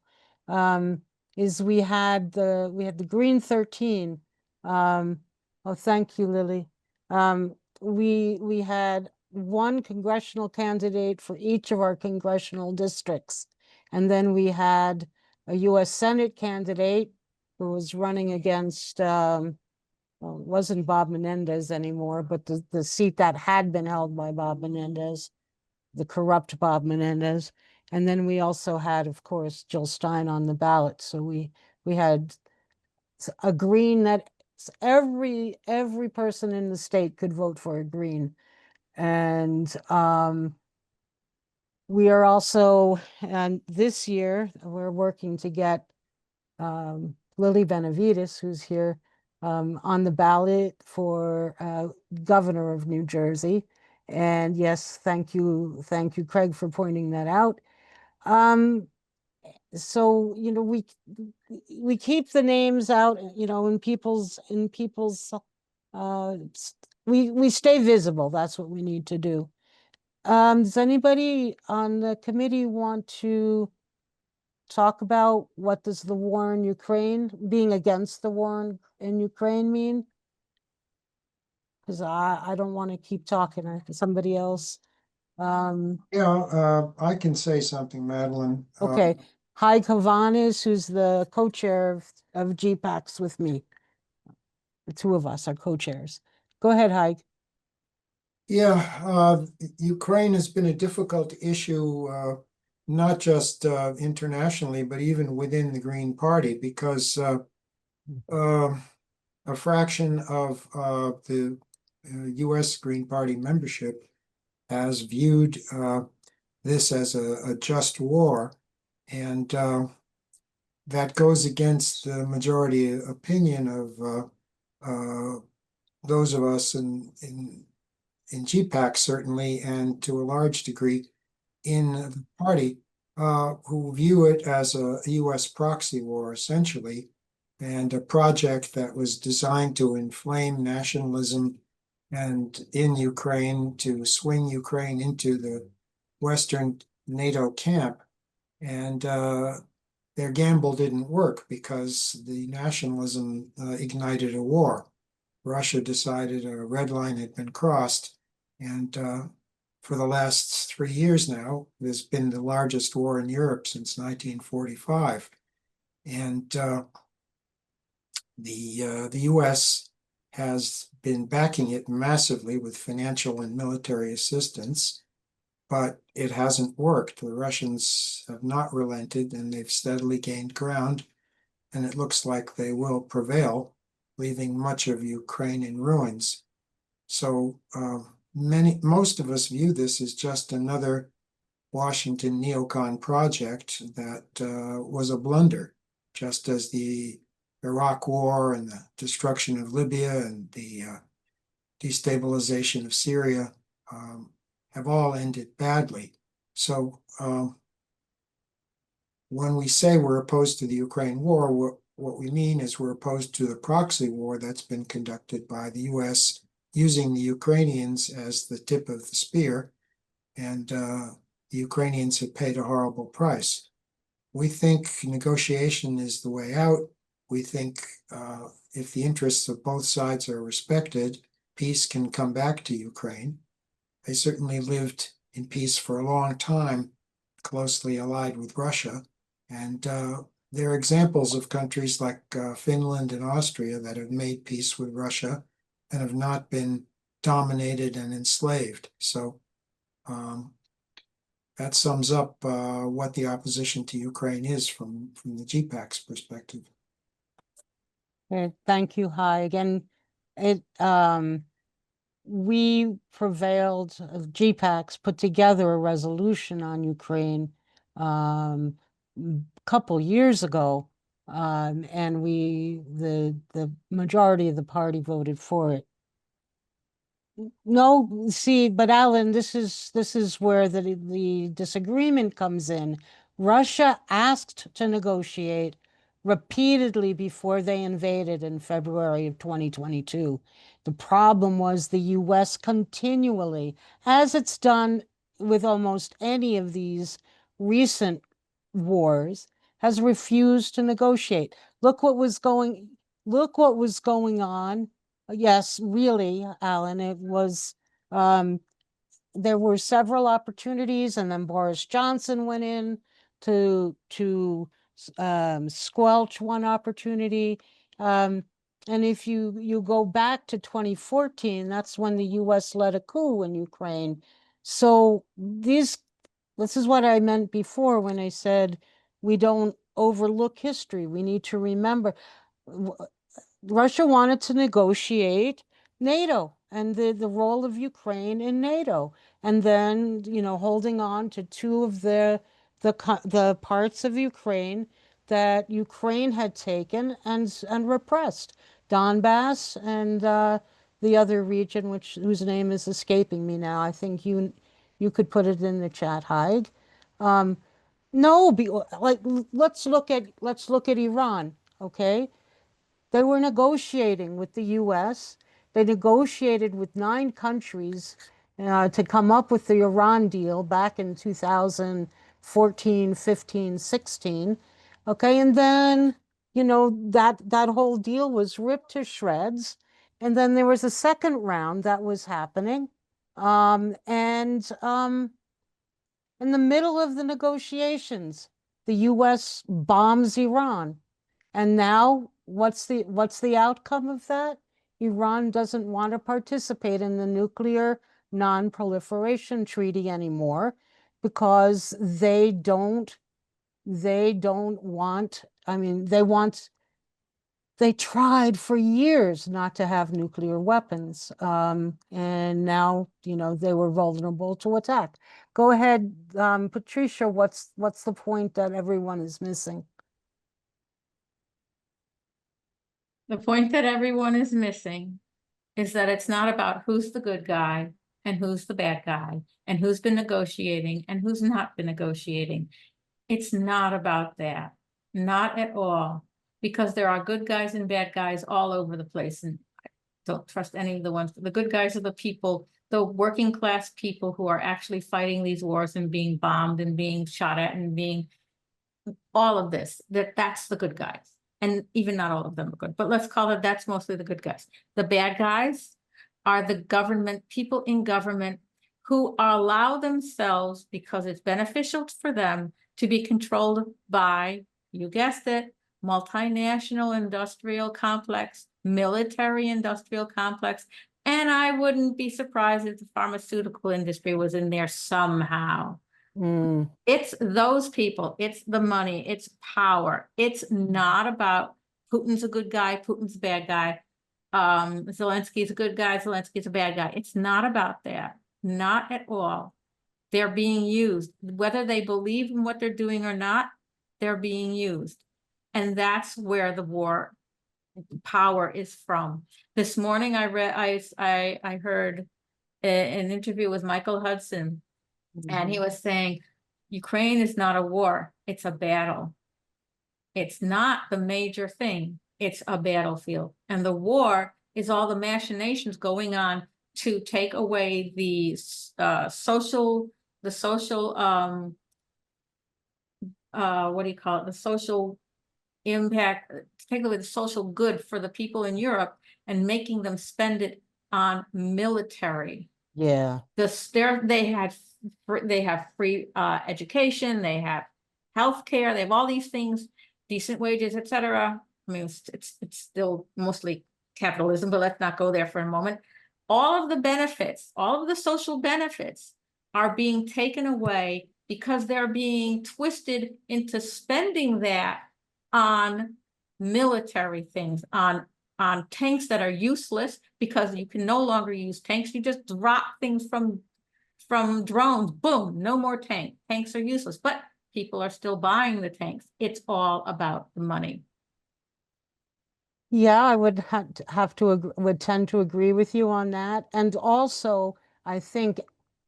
is we had the Green 13. Oh, thank you, Lily. We had one congressional candidate for each of our congressional districts, and then we had a U.S. Senate candidate who was running against well, it wasn't Bob Menendez anymore, but the seat that had been held by Bob Menendez, the corrupt Bob Menendez. And then we also had, of course, Jill Stein on the ballot. So we had a green that every person in the state could vote for a green. And we are also, and this year, we're working to get Lily Benavides, who's here, on the ballot for governor of New Jersey. And yes, thank you, Craig, for pointing that out. So, you know, we keep the names out, you know, in people's we stay visible. That's what we need to do. Does anybody on the committee want to talk about what does the war in Ukraine, being against the war in Ukraine mean? Because I don't want to keep talking to somebody else. Yeah, I can say something, Madeline. Okay, Heike Havanes, who's the co-chair of GPACs with me. The two of us are co-chairs. Go ahead, Heike. Yeah, Ukraine has been a difficult issue, not just internationally, but even within the Green Party, because a fraction of the U.S. Green Party membership has viewed this as a just war, and that goes against the majority opinion of those of us in GPAC certainly, and to a large degree in the party, who view it as a U.S. proxy war, essentially, and a project that was designed to inflame nationalism and in Ukraine to swing Ukraine into the Western NATO camp. And their gamble didn't work because the nationalism ignited a war. Russia decided a red line had been crossed. And for the last 3 years now, there's been the largest war in Europe since 1945. And the U.S. has been backing it massively with financial and military assistance, but it hasn't worked. The Russians have not relented, and they've steadily gained ground, and it looks like they will prevail, leaving much of Ukraine in ruins. So most of us view this as just another Washington neocon project that was a blunder, just as the Iraq War and the destruction of Libya and the destabilization of Syria have all ended badly. So when we say we're opposed to the Ukraine war, what we mean is we're opposed to the proxy war that's been conducted by the U.S. using the Ukrainians as the tip of the spear, and the Ukrainians have paid a horrible price. We think negotiation is the way out. We think if the interests of both sides are respected, peace can come back to Ukraine. They certainly lived in peace for a long time, closely allied with Russia. And there are examples of countries like Finland and Austria that have made peace with Russia and have not been dominated and enslaved. So that sums up what the opposition to Ukraine is from the GPAC's perspective. Okay, thank you, Hi. Again, we prevailed, GPACs put together a resolution on Ukraine a couple years ago, and the majority of the party voted for it. No, see, but Alan, this is where the disagreement comes in. Russia asked to negotiate repeatedly before they invaded in February of 2022. The problem was the US continually, as it's done with almost any of these recent wars, has refused to negotiate. Look what was going on. Yes, really, Alan, it was, there were several opportunities, and then Boris Johnson went in to squelch one opportunity. And if you go back to 2014, that's when the US led a coup in Ukraine. So this is what I meant before when I said we don't overlook history. We need to remember Russia wanted to negotiate NATO and the role of Ukraine in NATO. And then, holding on to two of the parts of Ukraine that Ukraine had taken and repressed, Donbass and the other region, whose name is escaping me now. I think you could put it in the chat, Haig. No, let's look at Iran, okay? They were negotiating with the US. They negotiated with 9 countries to come up with the Iran deal back in 2014, 15, 16. Okay, and then, that whole deal was ripped to shreds. And then there was a second round that was happening. In the middle of the negotiations, the US bombs Iran. And now what's the outcome of that? Iran doesn't want to participate in the nuclear non-proliferation treaty anymore because they don't want, they tried for years not to have nuclear weapons. And now, they were vulnerable to attack. Go ahead, Patricia, what's the point that everyone is missing? The point that everyone is missing is that it's not about who's the good guy and who's the bad guy and who's been negotiating and who's not been negotiating. It's not about that, not at all, because there are good guys and bad guys all over the place, and I don't trust any of the ones. The good guys are the people, the working class people who are actually fighting these wars and being bombed and being shot at and being all of this, that's the good guys. And even not all of them are good, but let's call it, that's mostly the good guys. The bad guys are the government, people in government who allow themselves, because it's beneficial for them, to be controlled by, you guessed it, multinational industrial complex, military industrial complex. And I wouldn't be surprised if the pharmaceutical industry was in there somehow. It's those people, it's the money, it's power. It's not about Putin's a good guy, Putin's a bad guy. Zelensky's a good guy, Zelensky's a bad guy. It's not about that, not at all. They're being used, whether they believe in what they're doing or not, they're being used. And that's where the war power is from. This morning I heard an interview with Michael Hudson. And he was saying, Ukraine is not a war, it's a battle. It's not the major thing, it's a battlefield. And the war is all the machinations going on to take away the social, what do you call it? The social impact, to take away the social good for the people in Europe and making them spend it on military. Yeah. They have free education, they have healthcare, they have all these things, decent wages, etc. I mean, it's still mostly capitalism, but let's not go there for a moment. All of the benefits, all of the social benefits are being taken away because they're being twisted into spending that on military things, on tanks that are useless, because you can no longer use tanks. You just drop things from drones, boom, no more tank. Tanks are useless, but people are still buying the tanks. It's all about the money. Yeah, I would have to would tend to agree with you on that. And also, I think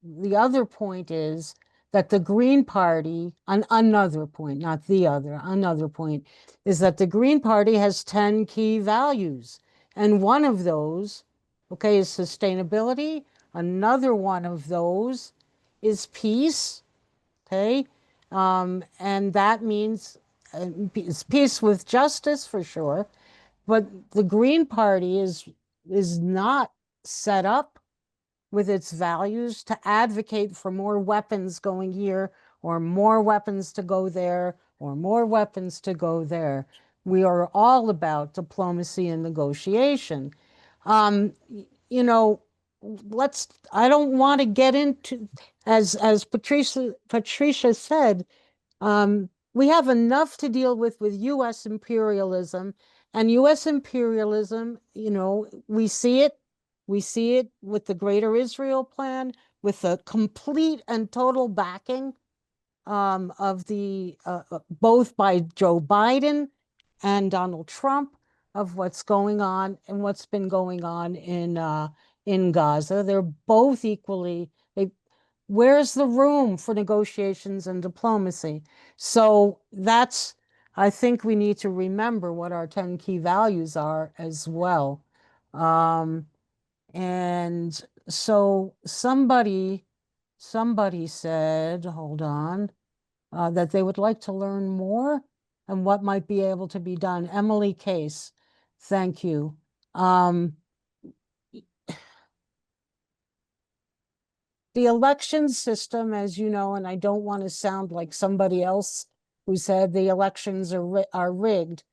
the other point is that the Green Party, another point, not the other, another point, is that the Green Party has 10 key values. And one of those, okay, is sustainability. Another one of those is peace, okay? And that means peace with justice for sure. But the Green Party is not set up with its values to advocate for more weapons going here or more weapons to go there or more weapons to go there. We are all about diplomacy and negotiation. You know, I don't want to get into, as Patricia said, we have enough to deal with US imperialism, and US imperialism, you know, we see it with the Greater Israel Plan, with the complete and total backing of the both by Joe Biden and Donald Trump of what's going on and what's been going on in Gaza. They're both equally. Where's the room for negotiations and diplomacy? So I think we need to remember what our 10 key values are as well. And so somebody said, hold on, that they would like to learn more and what might be able to be done. Emily Case, thank you. The election system, as you know, and I don't want to sound like somebody else who said the elections are rigged,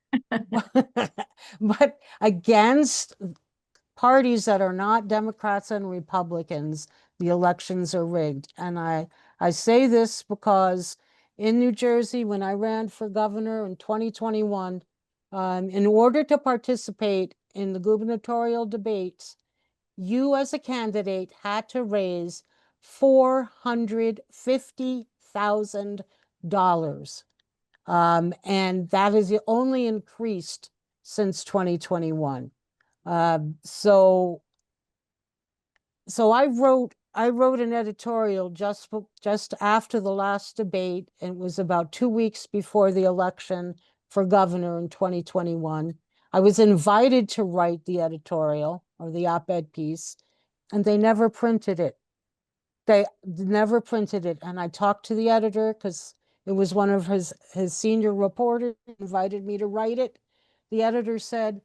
but against parties that are not Democrats and Republicans, the elections are rigged. And I say this because in New Jersey, when I ran for governor in 2021, in order to participate in the gubernatorial debates, you as a candidate had to raise $450,000. And that is only increased since 2021. So I wrote an editorial just after the last debate. It was about 2 weeks before the election for governor in 2021. I was invited to write the editorial or the op-ed piece, and they never printed it. They never printed it. And I talked to the editor because it was one of his senior reporters invited me to write it. The editor said,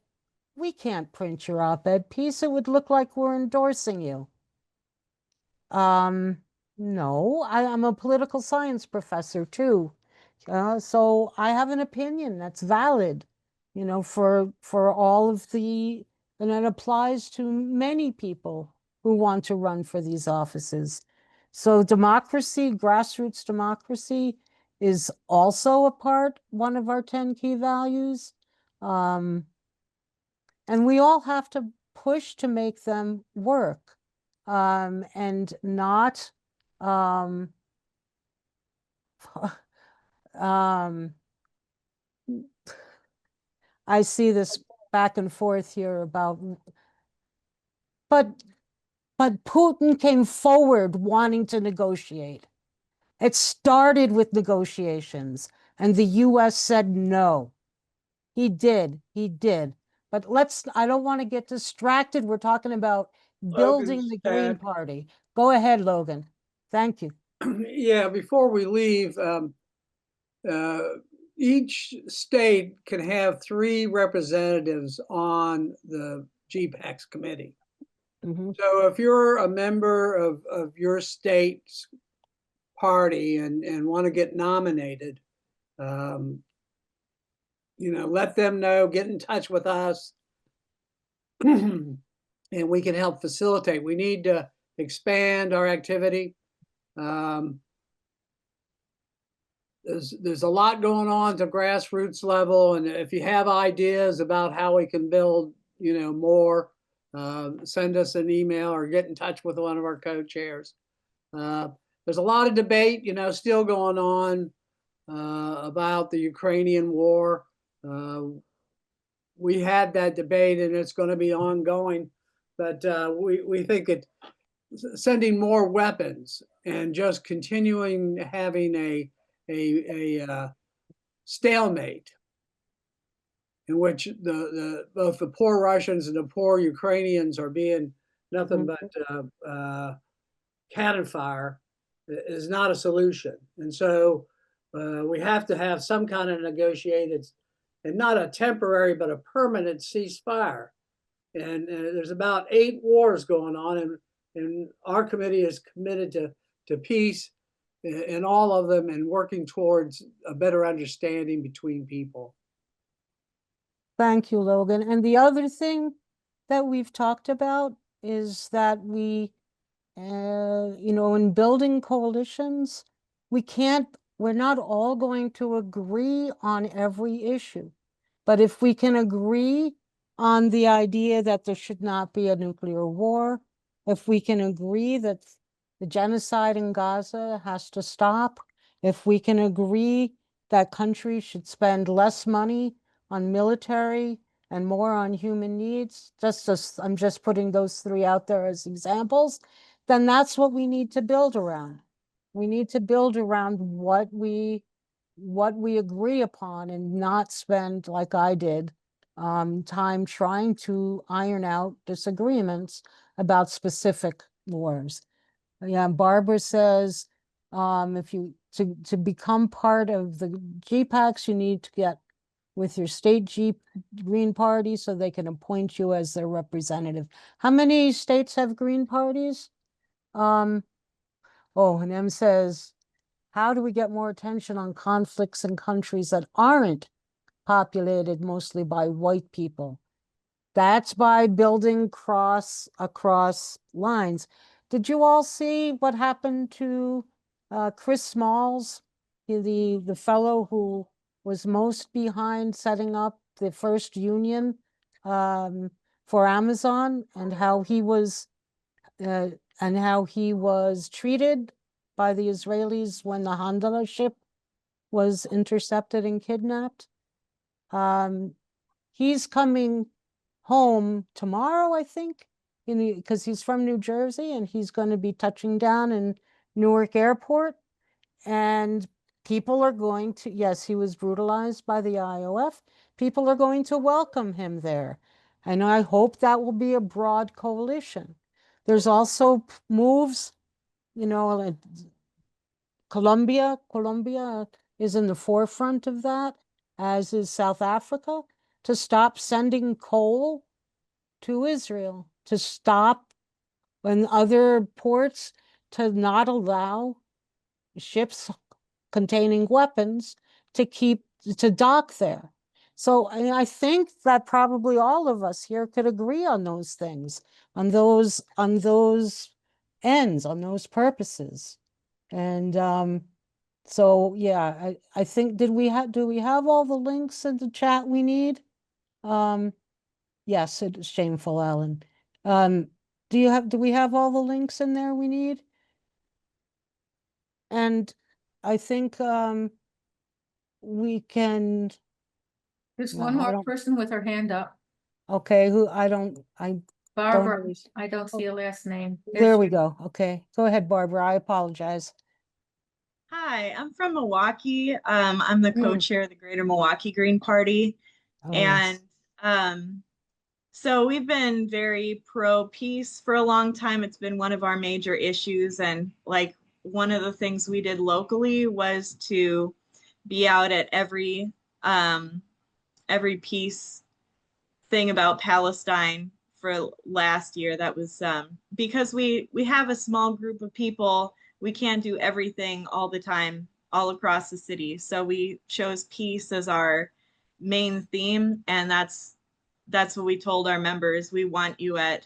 "We can't print your op-ed piece. It would look like we're endorsing you." No, I'm a political science professor too. So I have an opinion that's valid, you know, for all of and it applies to many people who want to run for these offices. So democracy, grassroots democracy is also one of our 10 key values. And we all have to push to make them work, and not I see this back and forth here about, but Putin came forward wanting to negotiate. It started with negotiations, and the US said no. He did. But I don't want to get distracted. We're talking about building Logan's the Green chat. Party. Go ahead, Logan. Thank you. Yeah, before we leave, each state can have 3 representatives on the GPAC's committee. Mhm. So if you're a member of your state's party and want to get nominated, you know, let them know, get in touch with us, and we can help facilitate. We need to expand our activity. There's a lot going on at the grassroots level, and if you have ideas about how we can build, you know, more, send us an email or get in touch with one of our co-chairs. There's a lot of debate, you know, still going on about the Ukrainian war. we had that debate and it's going to be ongoing, but we think it sending more weapons and just continuing having a stalemate in which both the poor Russians and the poor Ukrainians are being nothing but cannon fire is not a solution. And so we have to have some kind of negotiated, and not a temporary, but a permanent ceasefire. And there's about 8 wars going on, and our committee is committed to peace in all of them and working towards a better understanding between people. Thank you, Logan. And the other thing that we've talked about is that we, in building coalitions, we're not all going to agree on every issue. But if we can agree on the idea that there should not be a nuclear war, if we can agree that the genocide in Gaza has to stop, if we can agree that countries should spend less money on military and more on human needs, I'm just putting those 3 out there as examples, then that's what we need to build around. We need to build around what we agree upon and not spend, like I did, time trying to iron out disagreements about specific wars. Yeah, Barbara says, to become part of the GPACs, you need to get with your state Green Party so they can appoint you as their representative. How many states have Green parties? And M says, how do we get more attention on conflicts in countries that aren't populated mostly by white people? That's by building across lines. Did you all see what happened to Cris Smalls, the fellow who was most behind setting up the first union for Amazon, and how he was treated by the Israelis when the Handala ship was intercepted and kidnapped? He's coming home tomorrow, I think, because he's from New Jersey, and he's going to be touching down in Newark Airport. And people are going to, yes, he was brutalized by the IOF. People are going to welcome him there. And I hope that will be a broad coalition. There's also moves, like Colombia is in the forefront of that, as is South Africa, to stop sending coal to Israel, to stop in other ports, to not allow ships containing weapons to dock there. So I think that probably all of us here could agree on those things, on those ends, on those purposes. And so yeah, I think do we have all the links in the chat we need? Yes, it is shameful, Alan. Do we have all the links in there we need? And I think we can, There's No, one I more don't- person with her hand up. okay, Barbara, really- I don't see a last name. there we go. Okay, go ahead, Barbara. I apologize. Hi, I'm from Milwaukee. I'm the Mm. co-chair of the Greater Milwaukee Green Party. Oh, yes. And so we've been very pro-peace for a long time. It's been one of our major issues. And like one of the things we did locally was to be out at every peace thing about Palestine for last year. That was because we have a small group of people. We can't do everything all the time, all across the city. So we chose peace as our main theme. And that's what we told our members. We want you at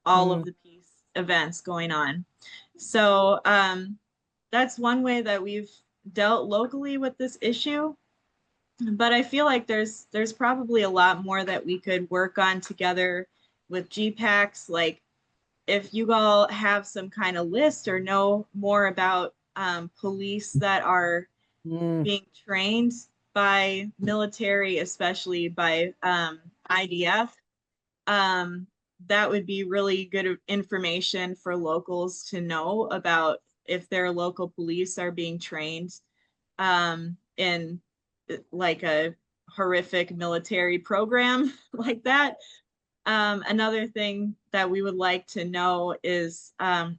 all of the peace events going on. So that's one way that we've dealt locally with this issue. But I feel like there's probably a lot more that we could work on together with GPACs. Like if you all have some kind of list or know more about police that are being trained by military, especially by IDF. That would be really good information for locals to know about if their local police are being trained in like a horrific military program like that. Another thing that we would like to know is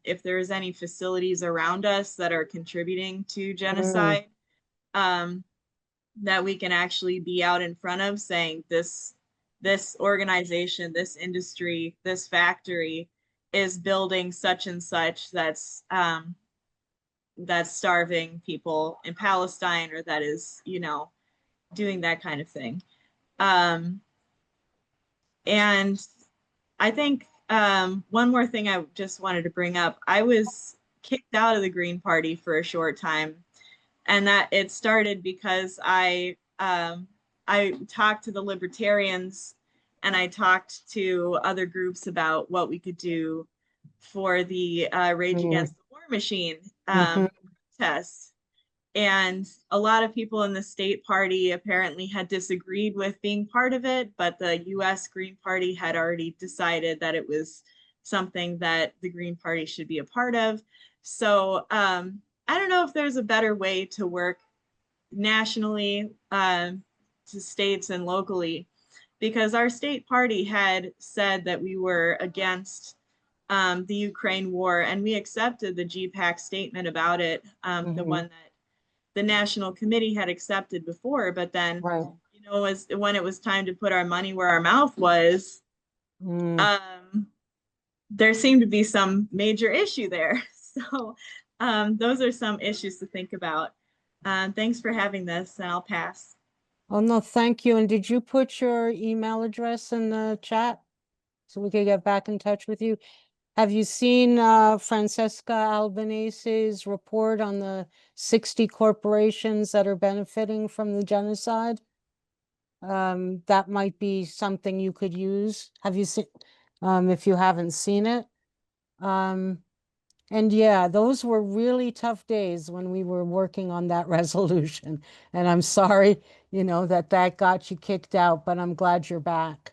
if there's any facilities around us that are contributing to genocide, that we can actually be out in front of saying this organization, this industry, this factory is building such and such that's starving people in Palestine, or that is, you know, doing that kind of thing. And I think one more thing I just wanted to bring up. I was kicked out of the Green Party for a short time, and that it started because I talked to the libertarians and I talked to other groups about what we could do for the Rage Against the War Machine protest. And a lot of people in the state party apparently had disagreed with being part of it, but the US Green Party had already decided that it was something that the Green Party should be a part of. So I don't know if there's a better way to work nationally to states and locally, because our state party had said that we were against the Ukraine war, and we accepted the GPAC statement about it, the one that the National Committee had accepted before, but then, you know, when it was time to put our money where our mouth was, there seemed to be some major issue there. So those are some issues to think about. Thanks for having this, and I'll pass. Oh, no, thank you. And did you put your email address in the chat so we could get back in touch with you? Have you seen Francesca Albanese's report on the 60 corporations that are benefiting from the genocide? That might be something you could use. Have you seen, if you haven't seen it? And yeah, those were really tough days when we were working on that resolution. And I'm sorry, you know, that got you kicked out, but I'm glad you're back.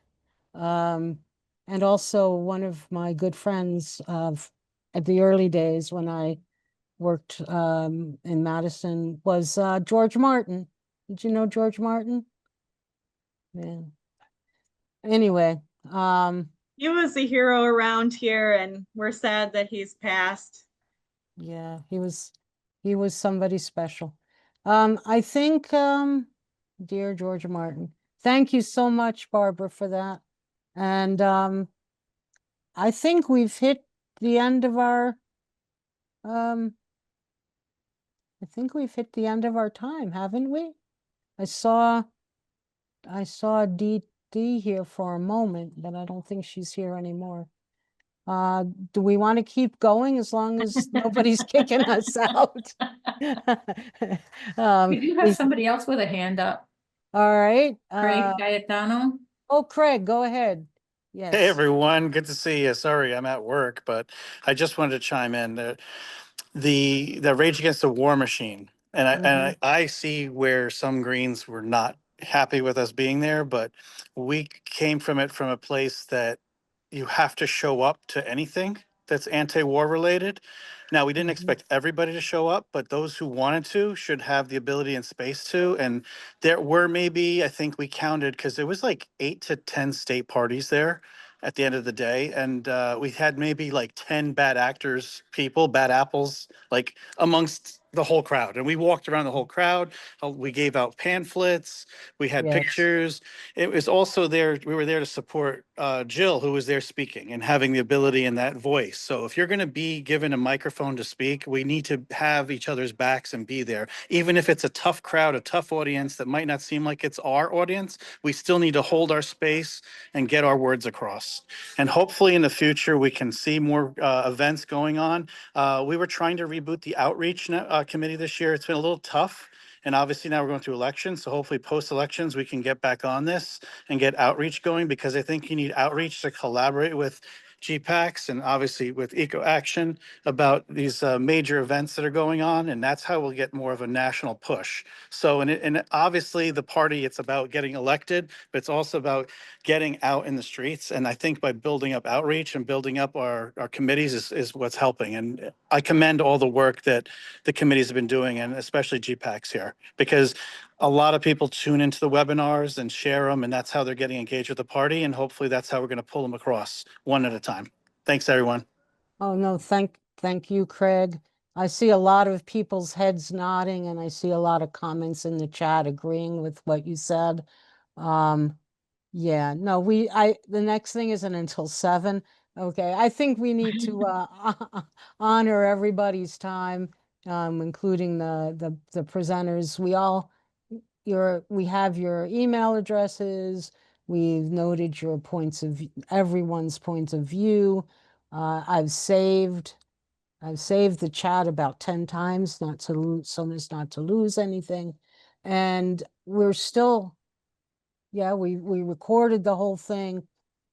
And also one of my good friends at the early days when I worked in Madison was George Martin. Did you know George Martin? Yeah. Anyway, he was a hero around here, and we're sad that he's passed. Yeah, he was somebody special. I think, dear George Martin, thank you so much, Barbara, for that. And I think we've hit the end of our I think we've hit the end of our time, haven't we? I saw Dee here for a moment, but I don't think she's here anymore. Do we want to keep going as long as nobody's kicking us out? We do have somebody else with a hand up. All right. Craig Gaetano. Oh, Craig, go ahead. Yes. Hey everyone, good to see you. Sorry, I'm at work, but I just wanted to chime in. The Rage Against the War Machine, and I see where some Greens were not happy with us being there, but we came from it from a place that you have to show up to anything that's anti-war related. Now, we didn't expect everybody to show up, but those who wanted to should have the ability and space to. And there were maybe, I think we counted, because there was like 8 to 10 state parties there at the end of the day. And we had maybe like 10 bad actors, people, bad apples, like amongst the whole crowd. And we walked around the whole crowd. We gave out pamphlets. We had pictures. It was also there. We were there to support Jill, who was there speaking and having the ability and that voice. So if you're going to be given a microphone to speak, we need to have each other's backs and be there. Even if it's a tough crowd, a tough audience that might not seem like it's our audience, we still need to hold our space and get our words across. And hopefully in the future, we can see more events going on. We were trying to reboot the outreach committee this year. It's been a little tough. And obviously now we're going through elections. So hopefully post-elections, we can get back on this and get outreach going, because I think you need outreach to collaborate with GPACs and obviously with Eco Action about these major events that are going on, and that's how we'll get more of a national push. So, and obviously the party, it's about getting elected, but it's also about getting out in the streets. And I think by building up outreach and building up our committees is what's helping. And I commend all the work that the committees have been doing, and especially GPACs here, because a lot of people tune into the webinars and share them, and that's how they're getting engaged with the party. And hopefully that's how we're going to pull them across one at a time. Thanks, everyone. Oh, no, thank you, Craig. I see a lot of people's heads nodding, and I see a lot of comments in the chat agreeing with what you said. Yeah, no, the next thing isn't until 7. Okay, I think we need to honor everybody's time, including the presenters. We have your email addresses. We've noted your everyone's points of view. I've saved the chat about 10 times, not to lose, so as not to lose anything. And we're still, yeah, we recorded the whole thing.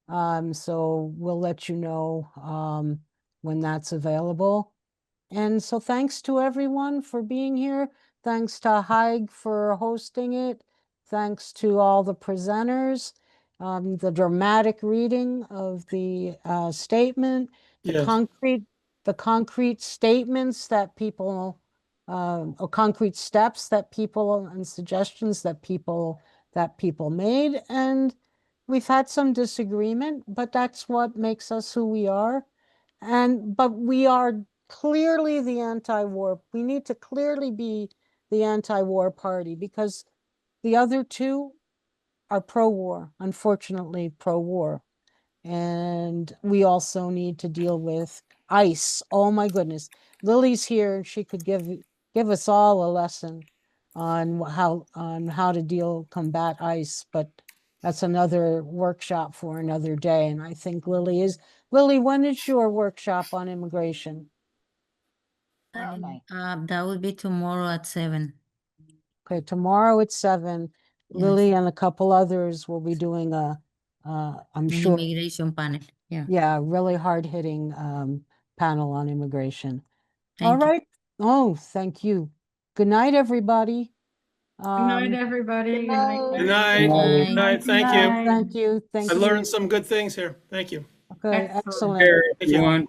So we'll let you know when that's available. And so thanks to everyone for being here. Thanks to Haig for hosting it. Thanks to all the presenters. The dramatic reading of the statement, the Yes. concrete statements that people, or concrete steps that people and suggestions that people made. And we've had some disagreement, but that's what makes us who we are. But we are clearly the anti-war. We need to clearly be the anti-war party, because the other two are pro-war, unfortunately pro-war. And we also need to deal with ICE. Oh my goodness. Lily's here and she could give us all a lesson on how to combat ICE, but that's another workshop for another day. And I think Lily, when is your workshop on immigration? Tomorrow night. That will be tomorrow at 7. Okay, tomorrow at 7, Yes. Lily and a couple others will be doing I'm An sure, immigration panel. Yeah. yeah, really hard-hitting panel on immigration. All Thank you. right. Oh, thank you. Good night, everybody. Good night, Um, everybody. Good night. Good night. Good Good night. Thank yeah, you. thank you. Thank I you. learned some good things here. Thank you. Okay, Excellent. excellent. Care, Thank you. everyone.